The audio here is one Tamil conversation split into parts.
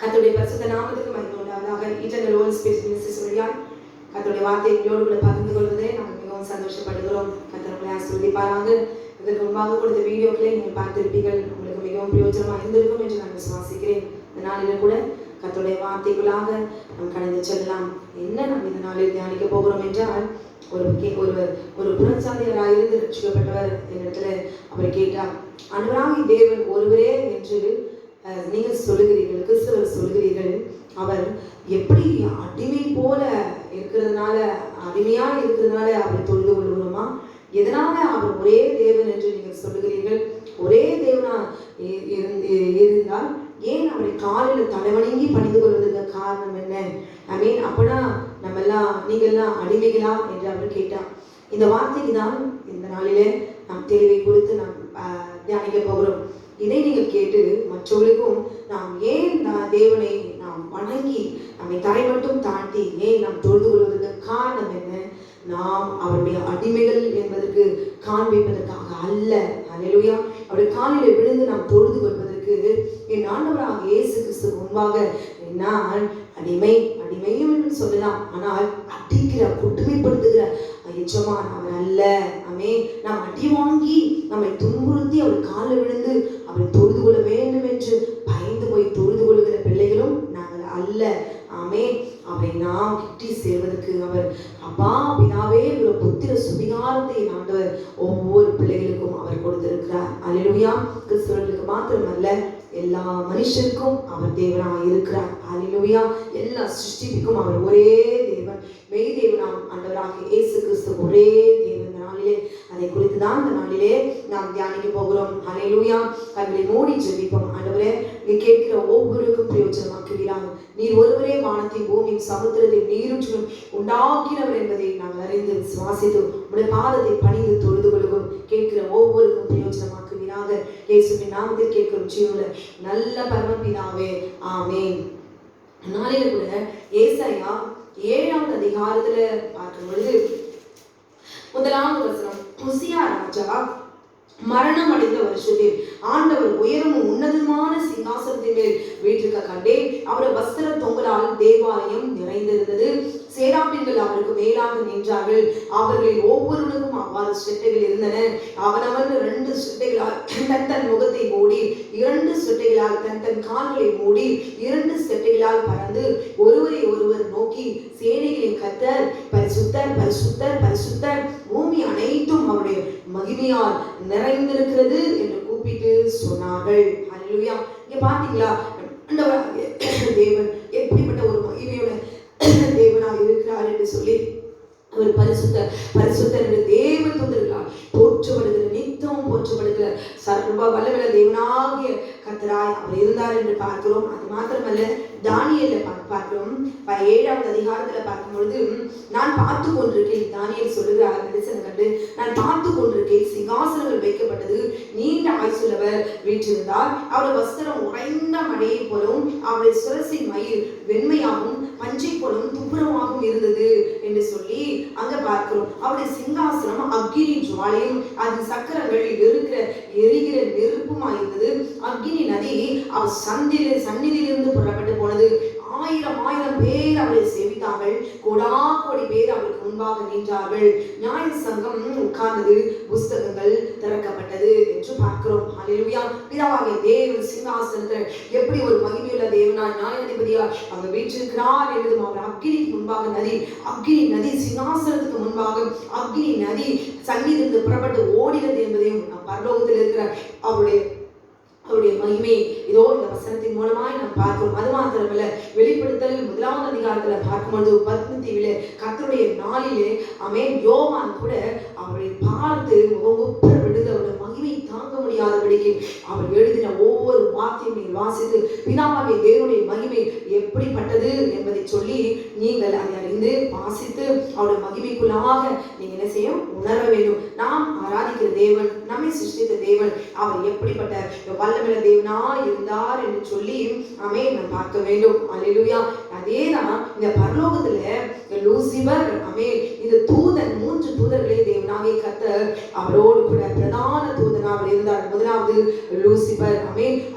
கர்த்தருடைய பரிசுத்த நாமத்துக்கு மகிமை உண்டாவதாக. இன்டர்னல் ஹோலி ஸ்பிரிட் மினிஸ்ட்ரிஸ் வழியாய் கர்த்தருடைய வார்த்தைகளோடு கூட பகிர்ந்து கொள்வதை நாங்கள் மிகவும் சந்தோஷப்படுகிறோம். கர்த்தர் ஆசீர்வதிப்பாராக. இதற்கு முன்பாக கொடுத்த வீடியோக்களை நீங்கள் பார்த்திருப்பீர்கள். உங்களுக்கு மிகவும் பிரயோஜனமாக இருந்திருக்கும் என்று நான் விசுவாசிக்கிறேன். இந்த நாளில் கூட கர்த்தருடைய வார்த்தைகளாக நாம் கடந்து செல்லலாம். என்ன நாம் இந்த நாளில் தியானிக்க போகிறோம் என்றால், ஒரு புறச்சாதியராயிருந்து ரட்சிக்கப்பட்டவர் என்னிடத்துல அவர் கேட்டார், ஆண்டவராகிய தேவன் ஒருவரே என்று நீங்கள் சொல்லுகிறீர்கள், கிறிஸ்தவர் சொல்லுகிறீர்கள், அவர் எப்படி அடிமை போல இருக்கிறதுனால, அடிமையா இருக்கிறதுனால அவரை தொழுது கொள்கிறோமா? எதனால அவர் ஒரே தேவன் என்று நீங்கள் சொல்லுகிறீர்கள்? ஒரே தேவனா இருந்தால் ஏன் அவரை காலில் தலைவணங்கி பணிந்து கொள்வதற்கு காரணம் என்ன? அப்பனா நம்ம எல்லாம் நீங்க எல்லாம் அடிமைகளா என்று அவர் கேட்டார். இந்த வார்த்தைக்கு தான் இந்த நாளிலே நாம் தெளிவை கொடுத்து நாம் தியானிக்க போகிறோம். இதை நீங்கள் கேட்டு மற்றவர்களுக்கும் நாம் ஏன் தேவனை நாம் வணங்கி நம்மை தரை மட்டும் தாண்டி ஏன் நாம் தொழுது கொள்வதற்கு காரணம் என்ன? நாம் அவருடைய அடிமைகள் என்பதற்கு காண்பிப்பதற்காக அல்ல. அல்லேலூயா. அவருடைய காலில் விழுந்து நாம் தொழுது கொள்வதற்கு என் ஆண்டவராக இயேசு கிறிஸ்து முன்பாக நான் அடிமையும் என்று சொல்லலாம், ஆனால் அடிக்கிற கொடுமைப்படுத்துகிற எஜமான் அவர் அல்ல. நாம் அடி வாங்கி நம்மை துன்புறுத்தி அவர் காலில் விழுந்து அவரை தொழுது கொள்ள வேண்டும் என்று பயந்து போய் தொழுது கொள்ளுகிற பிள்ளைகளும் நாங்கள் அல்ல. அவரை நாம் கிட்டி சேர்வதற்கு அவர் அப்பா பிதாவே ஒரு புத்திர சுவிகாரத்தை ஆண்டவர் ஒவ்வொரு பிள்ளைகளுக்கும் அவர் கொடுத்திருக்கிறார். அல்லேலூயா. கிறிஸ்தவர்களுக்கு மாத்திரமல்ல, எல்லா மனுஷருக்கும் அவர் தேவனாக இருக்கிறார். அல்லேலூயா. எல்லா சிருஷ்டிக்கும் அவர் ஒரே தேவன், மெய் தேவனாம் ஆண்டவராக இயேசு கிறிஸ்து ஒரே தேவன். நாளிலே அதை குறித்து தான் இந்த நாளிலே நாம் தியானிக்க போகிறோம். அல்லேலூயா. கண்களை மூடி ஜெபிப்போம். ஆண்டவரே, நீ கேட்கிற ஒவ்வொருவருக்கும் பிரயோஜனமாக்குகிறார். நீர் ஒருவரே வானத்தையும் பூமியும் சமுத்திரத்தையும் நீருற்றிலும் உண்டாக்கினவர் என்பதை நாங்கள் அறிந்து விசுவாசித்து உடைய பாதத்தை பணிந்து தொழுது கொள்ளுவோம். கேட்கிற ஒவ்வொருக்கும் பிரயோஜனமாக்குவீராக. இயேசுவின் நாமத்தில் கேட்கும் ஜீவனுள்ள நல்ல பரமபிதாவே, ஆமென். நாளில கூட ஏசாயா 7ஆம் அதிகாரத்துல பார்க்கும் பொழுது 1ஆம் வசனம், உசியா ராஜா மரணம் அடைந்த வருஷத்தில் ஆண்டவர் உயரமும் உன்னதமான சிங்காசனத்தின் மேல் வீற்றிருக்க கண்டேன். அவர் வஸ்திர தொங்கலால் தேவாலயம் நிறைந்திருந்தது. சேராபீன்கள் அவருக்கு மேலாக நின்றார்கள். அவர்களில் ஒவ்வொருவருக்கும் அவ்வாறு செட்டைகள் இருந்தன. அவனவன் 2 செட்டைகளால் தன் முகத்தை மூடி, 2 செட்டைகளால் தன் கால்களை மூடி, 2 செட்டைகளால் பறந்து ஒருவரை ஒருவர் நோக்கி, சேனைகளின் கர்த்தர் பரிசுத்தர் பரிசுத்தர் பரிசுத்தர், பூமி அனைத்தும் அவருடைய மகிமையால் நிறைந்திருக்கிறது என்று கூப்பிட்டு சொன்னார்கள். அல்லேலூயா. இங்க பாத்தீங்களா, தேவன் எப்படிப்பட்ட ஒரு மகிமையோட தேவனாக இருக்கிறார் என்று சொல்லி அவர் பரிசுத்தர் பரிசுத்தர் என்று தேவ தூதர்களால் போற்றப்படுகிற, நித்தமும் போற்றப்படுகிற சர்வ வல்லமையுள்ள தேவனாகிய கர்த்தராய் அவர் இருந்தார் என்று பார்க்கிறோம். அது மாத்திரமல்ல, தானியேல பார்க்கிறோம். 7ஆவது அதிகாரத்துல பார்க்கும் பொழுது, நான் பார்த்து கொண்டிருக்கேன், தானியேல் சொல்லுகிறார் தரிசனம் கண்டு, நான் பார்த்து கொண்டிருக்கேன், சிங்காசனங்கள் வைக்கப்பட்டது, நீண்ட ஆயுசுள்ளவர் வீற்றிருந்தார். அவருடைய வஸ்திரம் உறைந்த மழையை போலவும் அவருடைய சுரசின் மயிர் வெண்மையாகவும் பஞ்சை போலவும் துப்புரமாகவும் இருந்தது என்று சொல்லி அங்க பார்க்கிறோம். அவருடைய சிங்காசனம் அக்கினி ஜுவாலையும் அதன் சக்கரங்கள் எரிகிற நெருப்புமாயிருந்தது. அக்கினி நதி அவர் சந்நிதியிலிருந்து புறப்பட்டு போனது. 1000 பேர் அவரை சேவித்தார்கள். கோடி பேர் அவருக்கு முன்பாக நின்றார்கள். நியாய சங்கம் உட்கார்ந்தது, புஸ்தகங்கள் திறக்கப்பட்டது என்று பார்க்கிறோம். அல்லேலூயா. பிதாவாகிய தேவன் சிங்காசனத்தில் எப்படி ஒரு மகிமையுள்ள தேவனாய் நியாயாதிபதியா அங்க வீற்றிருக்கிறார் என்பதும், அவர் அக்கினிக்கு முன்பாக அக்கினி நதி சிங்காசனத்துக்கு முன்பாக அக்கினி நதி சந்நிதியிலிருந்து புறப்பட்டு ஓடினது என்பதையும் பரலோகத்தில் இருக்கிற அவருடைய மகிமை இதோ இந்த வசனத்தின் மூலமாய் நாம் பார்க்கிறோம். அது மாத்திரமல்ல, வெளிப்படுத்தல் 1ஆம் அதிகாரத்துல பார்க்கும்போது பத்மதீவிலே கர்த்தருடைய நாளிலே யோவான் கூட அவரை பார்த்து முகமுற்ற விழுந்து அவருடைய மகிமை தாங்க முடியாதபடிக்கு அவர் எழுதின ஒவ்வொரு வார்த்தையும் நீங்கள் வாசித்து பிதாவாகிய தேவனுடைய மகிமை எப்படிப்பட்டது என்பதை சொல்லி நீங்கள் அதை அறிந்து வாசித்து அவருடைய மகிமைக்குள்ளாக நீங்க என்ன செய்யும், உணர வேண்டும். நாம் ஆராதிக்கிற தேவன், நம்மை சிருஷ்டித்த தேவன், அவர் எப்படிப்பட்ட வல்லமையுள்ள தேவனா இருந்தார் என்று சொல்லி நாம் பார்க்க வேண்டும். அல்லேலூயா. அதேதான் இந்த பரலோகத்துல லூசிபர் இந்த தூதன் 3 தூதர்களே தேவனாகிய கர்த்தர் அவரோடு கூட பிரதான தூதனா அவர் இருந்தார். முதலாவது லூசிபர்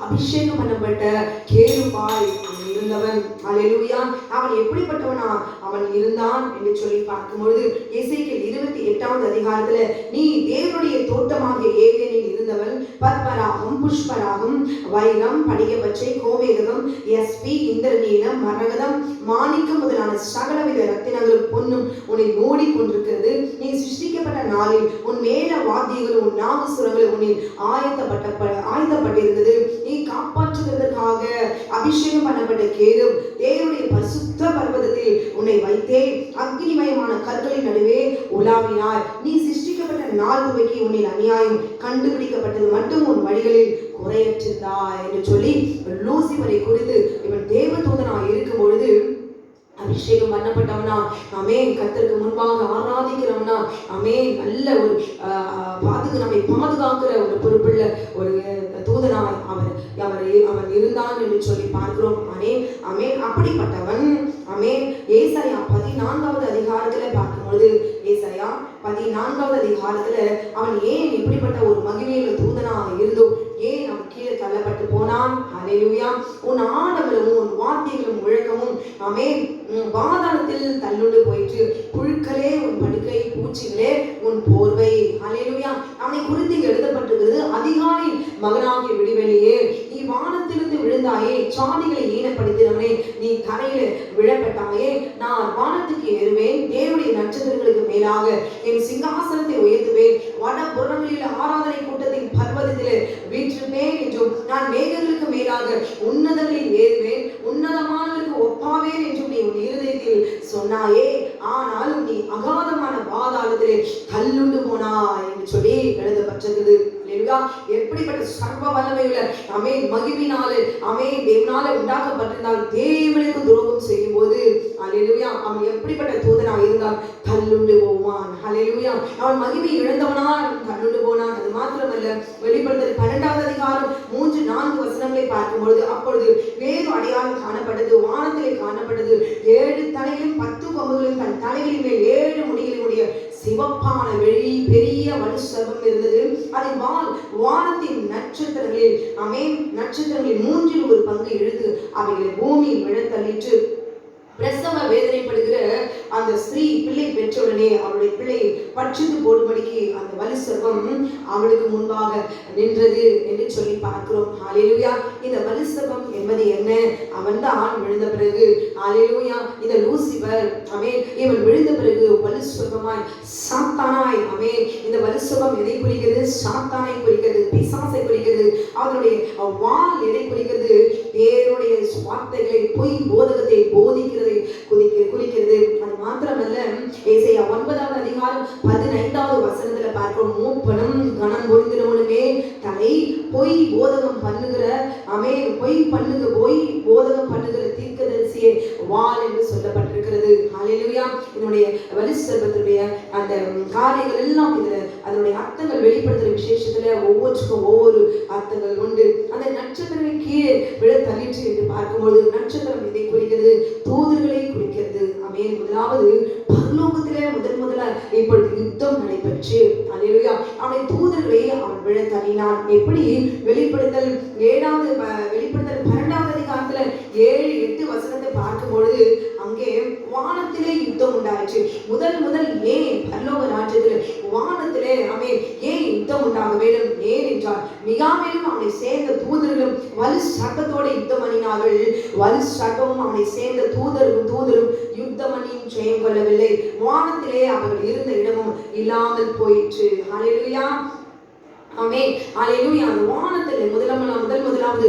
அபிஷேகம் பண்ணப்பட்ட கேருபாய் இருந்தார். இருந்தவன். அல்லேலூயா. அவன் எப்படிப்பட்டவனா அவன் இருந்தான் என்று சொல்லி பார்க்கும்பொழுது எசேக்கியேல் 28வது அதிகாரத்துல நீ தேவனுடைய தோட்டமாகிய ஏதேனில் இருந்தவன் பற்பராகும் புஷ்பராகும் வைரம் படிகப்பச்சை கோமேதகம் எஸ்பி இந்திரநீலம் மரகதம் மாணிக்கம் முதலான சகலவித ரத்தினங்களும் பொன்னும் உன்னை மூடிக்கொண்டிருக்கிறது. நீ சிருஷ்டிக்கப்பட்ட நாளில் உன் மேல வாத்தியங்களும் உன் நாகசுரங்களும் உன்னில் ஆயத்தப்பட்டிருந்தது. நீ காப்பாற்றுவதற்காக அபிஷேகம் பண்ணப்பட்ட கேரும் தேவனுடைய பரிசுத்த பர்வதத்தில் உன்னை வைத்தே அக்னிமயமான கற்களின் நடுவே உலாவினாய். நீ சிருஷ்டிக்கப்பட்ட நாள் துவக்கி உன்னில் அநியாயம் கண்டுபிடிக்கப்பட்டது மட்டும் உன் வழிகளில் குறையற்றிருந்தாய் என்று சொல்லி லூசிபரை குறித்து இவன் தேவதூதனாய் இருக்கும் பொழுது அபிஷேகம் பண்ணப்பட்டவனா ஆமென், கர்த்தருக்கு முன்பாக ஆராதிக்கிறவனா ஆமென், நல்ல ஒரு நம்மை பாதுகாக்கிற ஒரு பொறுப்புள்ள ஒரு தூதனாய் அவன் இருந்தான் என்று சொல்லி பார்க்கிறோம். ஆமென் ஆமென். அப்படிப்பட்டவன் ஆமென். ஏசாயா 14வது அதிகாரத்துல பார்க்கும்பொழுது ஏசாயா 14வது அதிகாரத்துல அவன் ஏன் இப்படிப்பட்ட ஒரு மகிமையுள்ள தூதனாக இருந்தோம், ஏன் அவன் கீழே தள்ளப்பட்டு போனான். அல்லேலூயா. உன் ஆடவரும் உன் வாத்தியங்களும் முழக்கமும் ஆமென் பாதாளத்தில் தள்ளுண்டு போயிற்று. புழுக்களே உன் படுக்கை, பூச்சிகளே உன் போர்வை. அல்லேலூயா. அவனை குறித்து எழுதப்பட்டிருக்கிறது, அதிகாலை மகனாகிய விடிவெளியே நீ வானத்திலிருந்து விழுந்தாயே, சாதிகளை ஈனப்படுத்தினவனே நீ கரையில விழப்பட்டாயே, நான் வானத்துக்கு ஏறுவேன், தேவனுடைய நட்சத்திரங்களுக்கு மேலாக என் சிங்காசனத்தை உயர்த்துவேன், வட புறங்களில் ஆராதனை கூட்டத்தின் பர்வதத்திலே வீற்றிருப்பேன் என்றும் நான் மேகங்களுக்கு மேலாக உன்னதங்களில் ஏறுவேன், உன்னதமானவருக்கு ஒப்பாவேன் என்றும் நீ உன் இருதயத்தில் சொன்னாயே, ஆனாலும் நீ அகாதமான பாதாளத்திலே தள்ளுண்டு போனாய் என்று சொல்லி எழுதப்பட்டிருக்கிறது. எப்படிப்பட்ட சர்வ வல்லமையுள்ள ஆமென் மகிமையினாலே ஆமென் தேவனாலே உண்டாக்கப்பட்டிருந்தால் தேவனுக்கு துரோகம் செய்யும் போது அல்லேலூயா அவன் எப்படிப்பட்ட தூதனாக இருந்தால் தள்ளுண்டு போவான். அல்லேலூயா. அவன் மகிமை இழந்தவனால் தள்ளுண்டு போனான். அது மாத்திரமல்ல, வெளிப்படுத்தல் 12வது அதிகாரம் 3-4 வசனங்களை பார்க்கும்பொழுது அப்பொழுது வேறு அடையாளம் காணப்பட்டது, வானத்திலே காணப்பட்டது, 7 தலைகளும் 10 கொம்புகளும் தன் தலைகளின் மேல் 7 முடிகளுடைய சிவப்பான வெளி பெரிய வலுசர்ப்பம் இருந்தது. அதன் வால் வானத்தின் நட்சத்திரங்களில் ஆமென் நட்சத்திரங்களில் 1/3 பங்கு இழுத்து அவைகளை பூமியில் விழத்தள்ளிற்று. பிரசவ வேதனைப்படுகிற அந்த ஸ்திரீ பிள்ளை பெற்றவுடனே அவளுடைய பிள்ளை பட்சித்து போடும்படிக்கு அந்த வலுசர்ப்பம் அவளுக்கு முன்பாக நின்றது என்று சொல்லி பார்க்கிறோம். ஹல்லேலூயா. இந்த வலுசர்ப்பம் என்பது என்ன? அவன் தான் விழுந்த பிறகு ஹல்லேலூயா இந்த லூசிபர் ஆமென் இவன் விழுந்த பிறகு வலுசர்ப்பமாய் சாத்தானாய் ஆமென் இந்த வலுசர்ப்பம் எதை குறிக்கிறது? சாத்தானை குறிக்கிறது, பிசாசை குறிக்கிறது. அவனுடைய வால் எதை குறிக்கிறது? தேவனுடைய வார்த்தைகளை பொய் போதகத்தை போதிக்கிறது குறிக்கிறது. அது மாத்திரமல்ல, ஏசாயா 9வது அதிகாரம் 15வது வசனத்துல பார்க்கிறோம், மூப்பனும் கனம் பொருந்தினவனுமே தலை பொய் போதகம் பண்ணுகிற ஆமென் பொய் போதகம் பண்ணுகிற தீர்க்கதரிசியே வாள் என்று சொல்லப்பட்டிருக்கிறது. ஹல்லேலூயா. இதனுடைய வலுசர்ப்பத்துடைய அந்த காரியங்கள் எல்லாம் இதுல அதனுடைய அர்த்தங்கள் வெளிப்படுத்துற விசேஷத்துல ஒவ்வொருக்கும் ஒவ்வொரு அர்த்தங்கள் உண்டு. அந்த நட்சத்திரம் கீழே விழ தள்ளிற்று என்று பார்க்கும்போது நட்சத்திரம் இதை குறிக்கிறது, தூதர்களை குறிக்கிறது. ஆமென். முதலாவது பரலோகத்திலே முதல்ல இப்பொழுது யுத்தம் நடைபெற்று அல்லேலூயா அவனை தூதர்களை அவன் விழ தள்ளினான். எப்படி? வெளிப்படுத்தல் 12வது அதிகாரத்துல 7-8 வசனத்தை பார்க்கும் பொழுது அங்கே வானத்திலே யுத்தம் உண்டாயிற்று. முதல் ஏன் பரலோக ராஜ்யத்திலே வானத்திலே ஆமென் ஏன் யுத்தம் உண்டாக வேண்டும்? ஏன் என்றால் மிகாவேலும் அவனை சேர்ந்த தூதர்களும் வலு சர்ப்பத்தோட யுத்தம் பண்ணினார்கள். வலு சர்ப்பமும் அவனை சேர்ந்த தூதரும் யுத்தம் பண்ணியும் ஜெயம் கொள்ளவில்லை. வானத்திலே அவர்கள் இருந்த இடமும் இல்லாமல் போயிற்று. ஹல்லேலூயா. ஆமென். அல்லேலூயா. அந்த வானத்திலே முதலாவது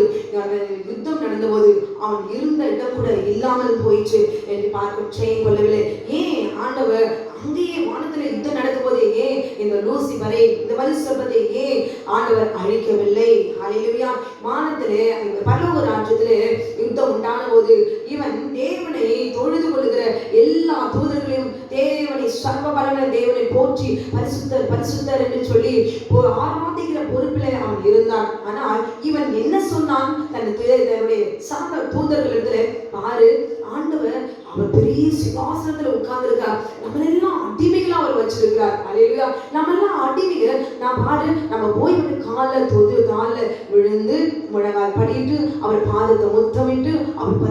யுத்தம் நடந்தபோது அவன் இருந்த இடம் கூட இல்லாமல் போயிற்று என்று பார்க்க ஜெயம் கொள்ளவில்லை. ஏன் ஆண்டவர் அங்கேயே வானத்திலே யுத்தம் நடக்கும் போதே ஏன் இந்த லூசிபரை இந்த வலுசர்ப்பத்தை ஏன் ஆண்டவர் அழிக்கவில்லை? அல்லேலூயா. வானத்திலே இந்த பரலோக ராஜ்யத்திலே யுத்தம் உண்டான போது இவன் தேவனை தொழுது கொள்ளுகிற எல்லா தூதர்களையும் தேவனை சர்வ வல்லமை தேவனை போற்றி பரிசுத்தர் என்று சொல்லி ஆராதிக்கிற பொறுப்பிலே அவன் இருந்தான். ஆனால் இவன் என்ன சொன்னான்? தன்னுடைய சார்ந்த தூதர்களிடத்துல பாரு ஆண்டவர் அவர் பெரிய சிங்காசனத்துல உட்கார்ந்திருக்கார், நம்ம எல்லாம் அடிமைகளா அவர் வச்சிருக்கிறார். அல்லேலூயா. நம்ம எல்லாம் அடிமைகள். நான் பாரு நம்ம போய் காலில் விழுந்து முழங்கால் படிட்டு அவர் பாதத்தை முத்தமிட்டு அவர்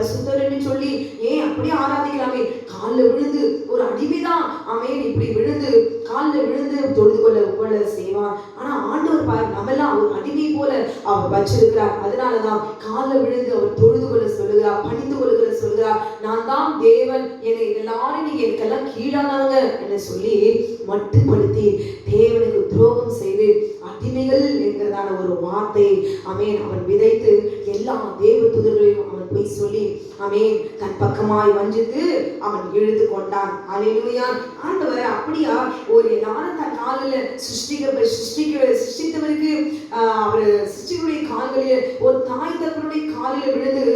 பரிசுத்தர் என்று சொல்லி ஏன் அப்படியே ஆராதிக்கலாமே. காலில் விழுந்து ஒரு அடிமைதான் ஆமென் இப்படி விழுந்து காலில் விழுந்து தொழுது கொள்ள செய்வான். ஆனா ஆண்டவர் பாரு நம்மெல்லாம் ஒரு அடிமை போல அவர் வச்சிருக்கிறார். அதனாலதான் காலில் விழுந்து அவர் தொழுது கொள்ள சொல்லுகிறார், பணிந்து கொள்ளுகிற சொல்லுகிறார். நான் தான் தேவன், என்னை எல்லாரும் நீங்க எனக்கெல்லாம் கீழானவங்க என்று சொல்லி மட்டுப்படுத்தி தேவனுக்கு துரோகம் செய்து அடிமைகள் என்கிறதான ஒரு வார்த்தை ஆமென் அவன் விதைத்து எல்லா தேவ தூதர்களையும் அவன் போய் சொல்லி ஆமென் தன் பக்கமாய் வஞ்சித்து அவன் இழுத்து கொண்டான். அல்லேலூயா. ஆண்டவர் அப்படியா ஒரு எல்லாரும் தன் காலில் சிருஷ்டித்தவருக்கு அவர் சிருஷ்டிகளுடைய கால்களில் ஒரு தாய் தகப்பனுடைய காலில் விழுந்து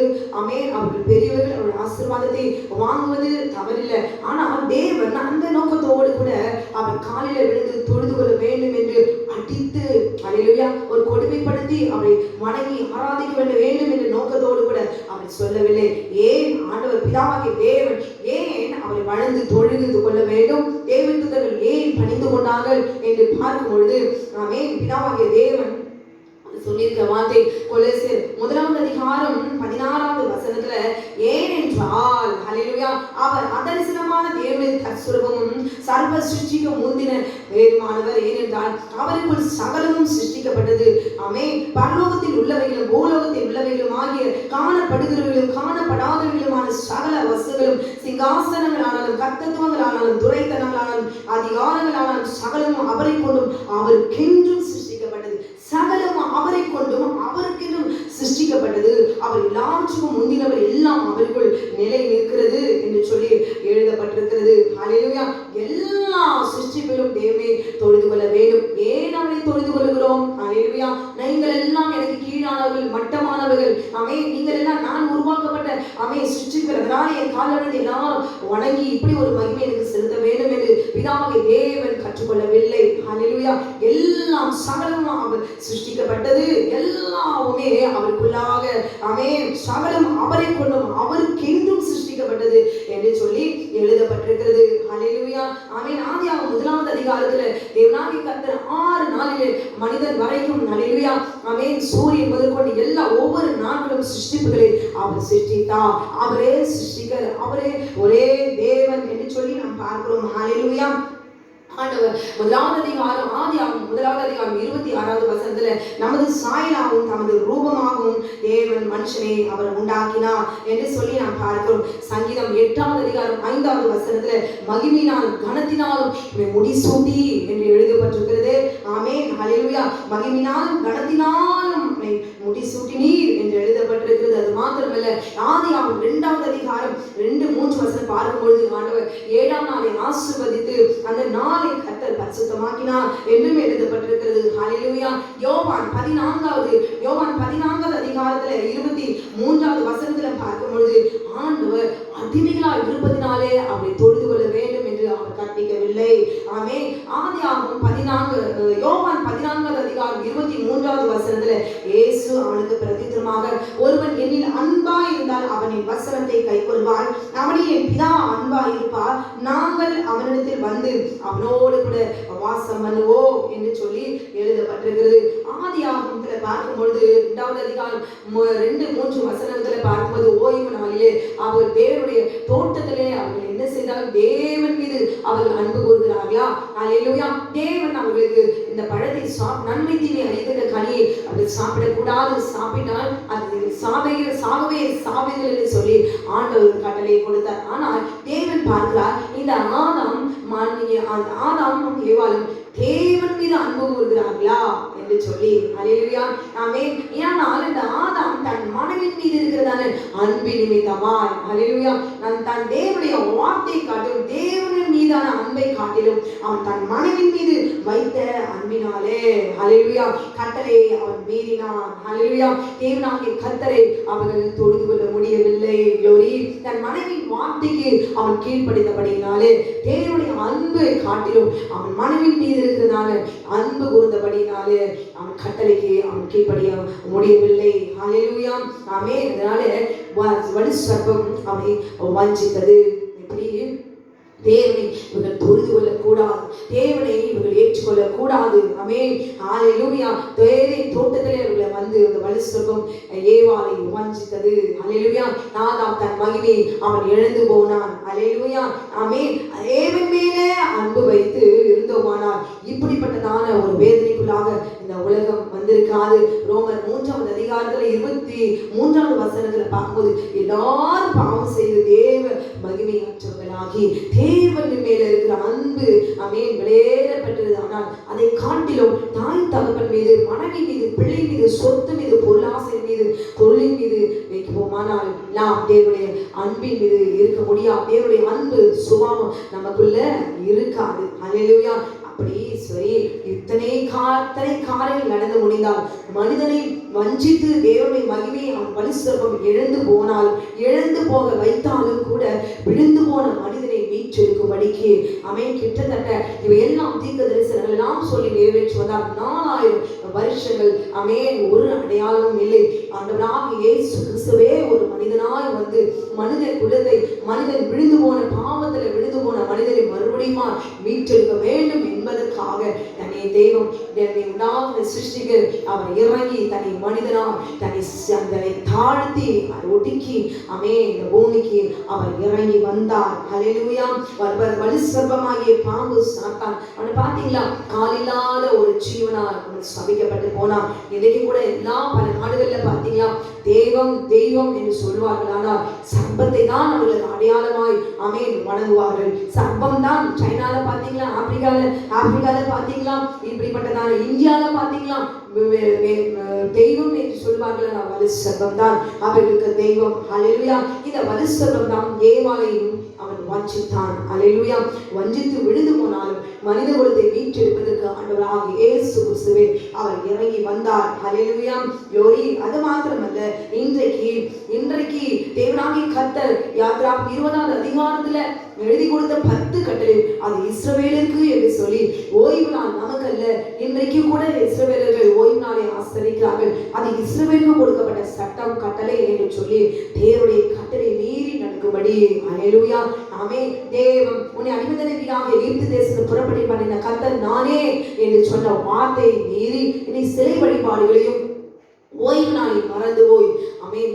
ஆமென் அவர்கள் பெரியவர்கள் அவருடைய ஆசீர்வாதத்தை வாங்குவது தவறில்லை. ஆனால் தேவன் அந்த நோக்கத்தோடு கூட அவர் காலில் விழுந்து தொழுது கொள்ள வேண்டும் என்று அடித்து அல்லேலூயா ஒரு கொடுமைப்படுத்தி அவரை வணங்கி ஆராதிக்க வேண்டும் என்ற நோக்கத்தோடு கூட அவர் சொல்லவில்லை. ஏன் ஆண்டவர் பிதாவாகிய தேவன் ஏன் அவரை வணங்கி தொழுது கொள்ள வேண்டும், தேவதூதர்கள் ஏன் பணிந்து கொண்டார்கள் என்று பார்க்கும் பொழுது ஆமென் பிதாவாகிய தேவன் சொல்லியிருக்க வார்த்தை கொலோசியர் 1:16 ஏனென்றால் அல்லேலூயா அவர் அதரிசனமான தேவனுடைய தற்சுரூபமும் சர்வ சிருஷ்டிக்கு முந்தின வேறுமானவர். ஏனென்றால் அவருக்குள் சகலமும் சிருஷ்டிக்கப்பட்டது ஆமென் பரலோகத்தில் உள்ளவைகளும் பூலோகத்தில் உள்ளவைகளும் ஆகிய காணப்படுகிறவர்களும் காணப்படாதவர்களுமான சகல வஸ்துகளும் சிங்காசனங்களானாலும் கர்த்தத்துவங்களானாலும் துரைத்தனங்களானாலும் அதிகாரங்களானாலும் சகலமும் அவரை கொண்டும் அவருக்கென்றும் சிருஷ்டிக்கப்பட்டது. சகலம் அவரை கொண்டும் அவருக்கென்றும் சிருஷ்டிக்கப்பட்டது. அவர் எல்லாவற்றுக்கும் முந்தினவர், எல்லாம் அவருக்குள் நிலை நிற்கிறது என்று சொல்லி எழுதப்பட்டிருக்கிறது. அல்லேலூயா. எல்லா சிருஷ்டிப்பிலும் தேவனை தொழுது கொள்ள வேண்டும். ஏன் அவரை தொழுது கொள்கிறோம்? அல்லேலூயா. நீங்கள் எல்லாம் எனக்கு கீழானவர்கள், மட்டமானவர்கள் ஆமென். நீங்கள் எல்லாம் நான் உருவாக்கப்பட்ட ஆமென் சிருஷ்டிகள். அதனால என் காலில் எல்லாரும் வணங்கி இப்படி ஒரு மகிமை எனக்கு செலுத்த வேண்டும் என்று பிதாவாகிய தேவன் கற்றுக்கொள்ளவில்லை. அல்லேலூயா. எல்லாம் சகலமும் அவர் சிருஷ்டிக்கப்பட்டது, எல்லாமே அவருக்குள்ளாக ஆமென் சகலம் அவரை கொண்டும் அவருக்கென்றும் சிருஷ்டிக்கப்பட்டது என்று சொல்லி எழுதப்பட்டிருக்கிறது. அல்லேலூயா. ஆமென். ஆதியாகமம் 1 தேவனாகிய கர்த்தர் 6 நாளிலே மனிதன் வரைக்கும் அல்லேலூயா ஆமென் சூரியன் முதற்கொண்டு எல்லா ஒவ்வொரு நாட்களும் சிருஷ்டிப்புகளை அவர் சிருஷ்டித்தார். அவரே சிருஷ்டிகர், அவரே ஒரே தேவன் என்று சொல்லி நாம் பார்க்கிறோம். அல்லேலூயா. ஆண்டவர் 1 ஆதியாகமம் 1 நமது சாயலாகவும் தமது ரூபமாகவும் தேவன் மனுஷனை அவர் உண்டாக்கினார் என்று சொல்லி நாம் பார்க்கிறோம். சங்கீதம் 8 மகிமையினாலும் கனத்தினாலும் முடிசூட்டி என்று எழுதப்பட்டிருக்கிறது. ஆமென். அல்லேலூயா. மகிமையினாலும் கனத்தினாலும் முடிசூட்டினீர் என்று எழுதப்பட்டிருக்கிறது. அது மாத்திரமல்ல, ஆதியாகமம் 2:2-3 பார்க்கும்பொழுது ஆண்டவர் 7ஆம் நாளை ஆசீர்வதித்து அந்த நாளை கர்த்தர் பரிசுத்தமாக்கினார் என்றும் எழுதப்பட்டிருக்கிறது. ஹல்லேலூயா. யோவான் 14 23 பார்க்கும்பொழுது ஆண்டவர் அடிமைகளாய் இருப்பதினாலே அவரை தொழுது கொள்ள வேண்டும் என்று அவர் கற்பிக்கவில்லை. ஆமென். ஆதியாகமம் யோவான் 14:23 இயேசு அவனுக்கு பிரதித்திரமாக ஒருவன் என்னில் அன்பாய் இருந்தால் அவனின் வசனத்தை கைக்கொள்வான், அவனில் என் பிதா அன்பாய் இருப்பார், நாங்கள் அவனிடத்தில் வந்து அவனோடு கூட வாசம் பண்ணுவோம் என்று சொல்லி எழுதப்பட்டிருக்கிறது. ஆதியாகமத்தில் பார்க்கும்பொழுது 2-3 பார்க்கும்போது ஓய்வு நாளிலே அவர் தேவனுடைய தோட்டத்திலே அவர்கள் என்ன செய்தால் தேவன் மீது அவர்கள் அன்பு கூறுகிறார்களா? அல்லேலூயா. தேவன் அவர்களுக்கு இந்த பழத்தை நன்மை தீமை அறிந்த கனியை அவர்கள் சாப்பிடக்கூடாது, சாப்பிட்டால் அது சாகவே என்று சொல்லி ஆண்டவர் கட்டளை கொடுத்தார். ஆனால் தேவன் பார்க்கிறார், இந்த ஆதாம் ஏவாளும் தேவன் மீது அன்பு கூறுகிறார்களா என்று சொல்லி. அல்லேலூயா. ஆமென். ஏனால் இந்த ஆதாம் தன் மனைவியின் மீது இருக்கிறதான அன்பு நிமித்தமாய் அல்லேலூயா தன் தேவனுடைய வார்த்தை காட்டிலும் தேவனின் மீதான அன்பை காட்டிலும் அவன் தன் மனைவியின் மீது வைத்த அன்பினாலே அல்லேலூயா கர்த்தரை அவன் மீறினான். அல்லேலூயா. தேவனாகிய கர்த்தரை அவர்கள் தொழுது கொள்ள முடியவில்லை. க்ளோரி. தன் மனைவியின் வார்த்தைக்கு அவன் கீழ்ப்படிந்தபடியினாலே தேவனுடைய அன்பை காட்டிலும் அவன் மனைவியின் மீது இருக்கிறதான அன்பு கூர்ந்தபடினாலே அவன் கட்டளைக்கு அவன் கீழ்ப்படிய முடியவில்லை. அல்லேலூயா. ஆமென். அதனால வலு சர்ப்பம் அவனை வஞ்சித்தது. எப்படி தேவனை இவர்கள் தொழுது கொள்ளக்கூடாது, தேவனை இவர்கள் ஏற்றுக்கொள்ளக்கூடாது. ஆமென், ஹல்லேலூயா. ஏதேன் தோட்டத்திலே இவர்களை வந்து அந்த வலுசர்ப்பம் ஏவாளை வஞ்சித்தது. ஹல்லேலூயா. ஆதாம் தன் மகிமையை அவன் இழந்து போனான். ஹல்லேலூயா. ஆமென். தேவன் மேலே அன்பு வைத்து இருந்தோமானால் இப்படிப்பட்டதான ஒரு வேதனைக்குள்ளாக இந்த உலகம் வந்திருக்காது. ரோமர் 3வது அதிகாரத்துல 23வது வசனத்துல பார்க்கும்போது எல்லாரும் பாவம் செய்து தேவ மகிமையற்றவர்களாகி தேவன் மேல இருக்கிற அன்பு ஆமென் வெளியேறப்பட்டது. ஆனால் அதை காட்டிலும் தாய் தகப்பன் மீது, மனைவி மீது, பிள்ளை மீது, சொத்து மீது, பொருளாசை மீது, பொருளின் மீது வைக்குவோமானால் நாம் தேவனுடைய அன்பின் மீது இருக்க முடியாது. தேவனுடைய அன்பு சுபாவம் நமக்குள்ள இருக்காது. ஹல்லேலூயா. அப்படி சரி இத்தனை காரியங்கள் நடந்து முடிந்தால் மனிதனை வஞ்சித்து தேவனுடைய மகிமையை அவன் வலுசர்ப்பம் இழந்து போனால், இழந்து போக வைத்தாலும் கூட விழுந்து போன மனிதனை மீட்டெடுக்கும்படிக்கு அவன் கிட்டத்தட்ட இவையெல்லாம் தீர்க்க தரிசனங்கள் எல்லாம் சொல்லி நிறைவேற்றுவதால் 4000 வருஷங்கள் அவன் ஒரு அடையாளமும் இல்லை. ஆண்டவராகிய இயேசு கிறிஸ்துவே ஒரு மனிதனாய் வந்து மனித குலத்தை, மனிதன் விழுந்து போன பாவத்தில் விழுந்து போன மனிதனை மறுபடியும் மீட்டெடுக்க வேண்டும் என்பதற்காக தன்னை தெய்வம் உண்டாகிற சிருஷ்டிகள் அவர் இறங்கி தன்னை மனிதனாக தன்னை தாழ்த்தி ஒடுக்கி இந்த பூமிக்கு அவர் இறங்கி வந்தார். ஹல்லேலூயா. வலுசர்ப்பமாகிய பாம்பு சாத்தான் அவனை பார்த்தீங்களா, காலில்லாத ஒரு ஜீவனால் சபிக்கப்பட்டு போனான். இன்னைக்கு கூட எல்லா பல நாடுகள்ல பார்த்தீங்களா தெய்வம் என்று சொல்வார்கள். ஆனால் சர்ப்பத்தை தான் அவர்களுக்கு அடையாளமாய் வணங்குவார்கள். சர்ப்பம் தான் சைனால பார்த்தீங்களா, ஆப்பிரிக்கால பார்த்தீங்களா, இப்படிப்பட்டதான இந்தியால பார்த்தீங்களா தெய்வம் என்று சொல்வார்கள். வலுசர்ப்பம் தான் அவர்களுக்கு தெய்வம். ஹல்லேலூயா. இந்த வலுசர்ப்பம் தான் ஏவாளையும் அவன் வஞ்சித்தான். ஹல்லேலூயா. வஞ்சித்து விழுந்து போனாலும் மனித குலத்தை மீட்டெடுப்பதற்கு ஆண்டவராகிய இயேசு கிறிஸ்துவே அவர் இறங்கி வந்தார். ஹல்லேலூயா. அது மாத்திரமல்ல, இன்றைக்கு தேவனாகிய கர்த்தர் யாத்ராகமம் 20வது அதிகாரத்துல எழுதி கொடுத்த 10 கட்டளை அது இஸ்ரவேலுக்கு என்று சொல்லி, ஓய்வு நாள் நமக்கல்ல. இன்றைக்கு கூட இஸ்ரவேலர்கள் ஓய்வு நாளை ஆசரிக்கிறார்கள். அது இஸ்ரவேலுக்கு கொடுக்கப்பட்ட சட்டம் கட்டளை என்று சொல்லி தேவனுடைய கட்டளை மீறி நடக்கும்படி. ஹல்லேலூயா. ஆமென். தேவன் உன்னை அடிமைத்தனத்தினாக எகிப்து தேசத்தில் புறப்படி பண்ணின கர்த்தர் நானே என்று சொன்ன வார்த்தையை மீறி இனி சிலை வழிபாடுகளையும் ஓய்வு நாளில் மறந்து போய்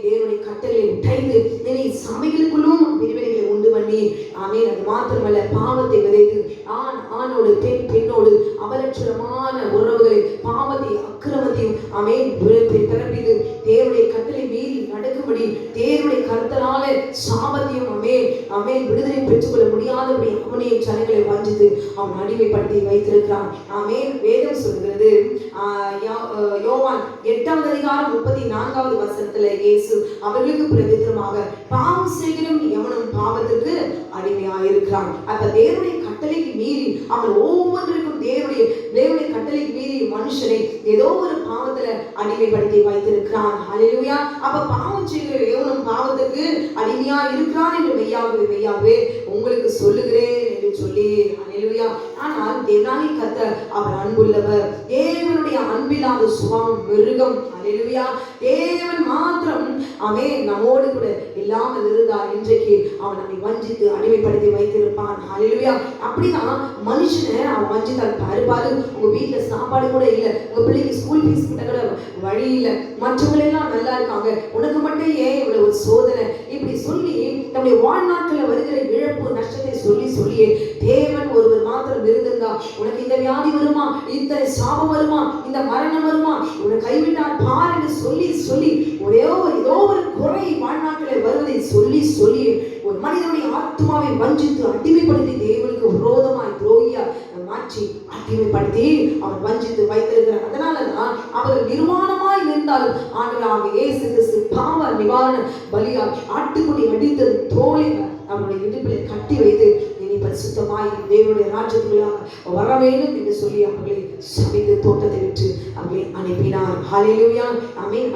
தேவனுடைய கட்டளை உடைந்து இனி சபைகளுக்குள்ளும் பிரிவினைகளை உண்டு பண்ணி அது மாத்திரமல்ல, பாவத்தை விதைத்து ஆணோடு பெண்ணோடு அபலட்சணமான உறவுகளை, பாவத்தை, அக்கிரமத்தையும் பிறப்பித்து தேவனுடைய கட்டளை மீறி நடக்கும்படி தேவனுடைய கர்த்தரால சாபத்தையும் விடுதலை பெற்றுக்கொள்ள முடியாதபடி அவனைய ஜனங்களை வஞ்சித்து அவன் அடிமைப்படுத்தி வைத்திருக்கிறான். வேதம் சொல்கிறது, யோவான் 8வது அதிகாரம் 34வது வசனத்துல இயேசு அவர்களுக்கு பிரதித்திரமாக பாவம் செய்கிறவன் எவனும் பாவத்திற்கு அடிமையாயிருக்கிறான். அப்ப தேவனுடைய கட்டளைக்கு மீறி அவன் ஒவ்வொன்றிற்கும் தேவனுடைய கட்டளைக்கு மீறி மனுஷனை ஏதோ ஒரு பாவத்துல அடிமைப்படுத்தி வைத்திருக்கிறான். ஹல்லேலூயா. அப்ப பாவம் செய்கிற எவனும் பாவத்துக்கு அடிமையா இருக்கிறான் என்று மெய்யாகவே உங்களுக்கு சொல்லுகிறேன் என்று சொல்லி. ஹல்லேலூயா. ஆனால் தேவனாகிய கர்த்தர் அவர் அன்புள்ளவர். தேவனுடைய அன்பில்லாத சுபாவம் மிருகம். ஹல்லேலூயா. தேவன் மாத்திரம் நம்மோடு கூட இல்லாமல் இருந்தால் இன்றைக்கு அவன் நம்மை வஞ்சித்து அடிமைப்படுத்தி வைத்திருப்பான். ஹல்லேலூயா. அப்படிதான் மனுஷனை அவன் வஞ்சித்தால் பாரு, உங்க வீட்டுல சாப்பாடு கூட இல்ல, உங்க பிள்ளைக்கு ஸ்கூல் ஃபீஸ் கிட்ட கூட வழி இல்ல, மற்றவங்க எல்லாம் நல்லா இருக்காங்க, உனக்கு மட்டும் ஏன் இவ்வளவு ஒரு சோதனை, இப்படி சொல்லி நம்முடைய வாழ்நாட்களில் வருகிற இழப்பு நஷ்டத்தை சொல்லியே தேவன் ஒருவர் மாத்திரம் இருந்திருந்தா உனக்கு இந்த வியாதி வருமா, இந்த சாபம் வருமா, இந்த மரணம் வருமா, உன்னை கைவிட்டால் பார் என்று சொல்லி ஏதோ ஒரு குறை வாழ்நாட்களில் வருவதை சொல்லி ஒரு மனிதனுடைய ஆத்மாவை வஞ்சித்து அடிமைப்படுத்தி தேவனுக்கு விரோதமாய் துரோகியா மாற்றி அடிமைப்படுத்தி அவன் வஞ்சித்து வைத்திருக்கிறான். அதனாலதான் அவர்கள் நிர்வாணமாய் இருந்தாலும் ஆண்டவராகிய இயேசு கிறிஸ்து பாவ நிவாரண பலியால் ஆட்டுக்குடி அடித்தது தோலை அவருடைய இடுப்பிலே கட்டி வைத்து இனி பரிசுத்தமாய் தேவனுடைய ராஜ்யத்துக்குள்ளாக வர வேண்டும் என்று சொல்லி அவர்களை சபித்து தோட்டத்தை விட்டு அவர்களை அனுப்பினார். ஹல்லேலூயா.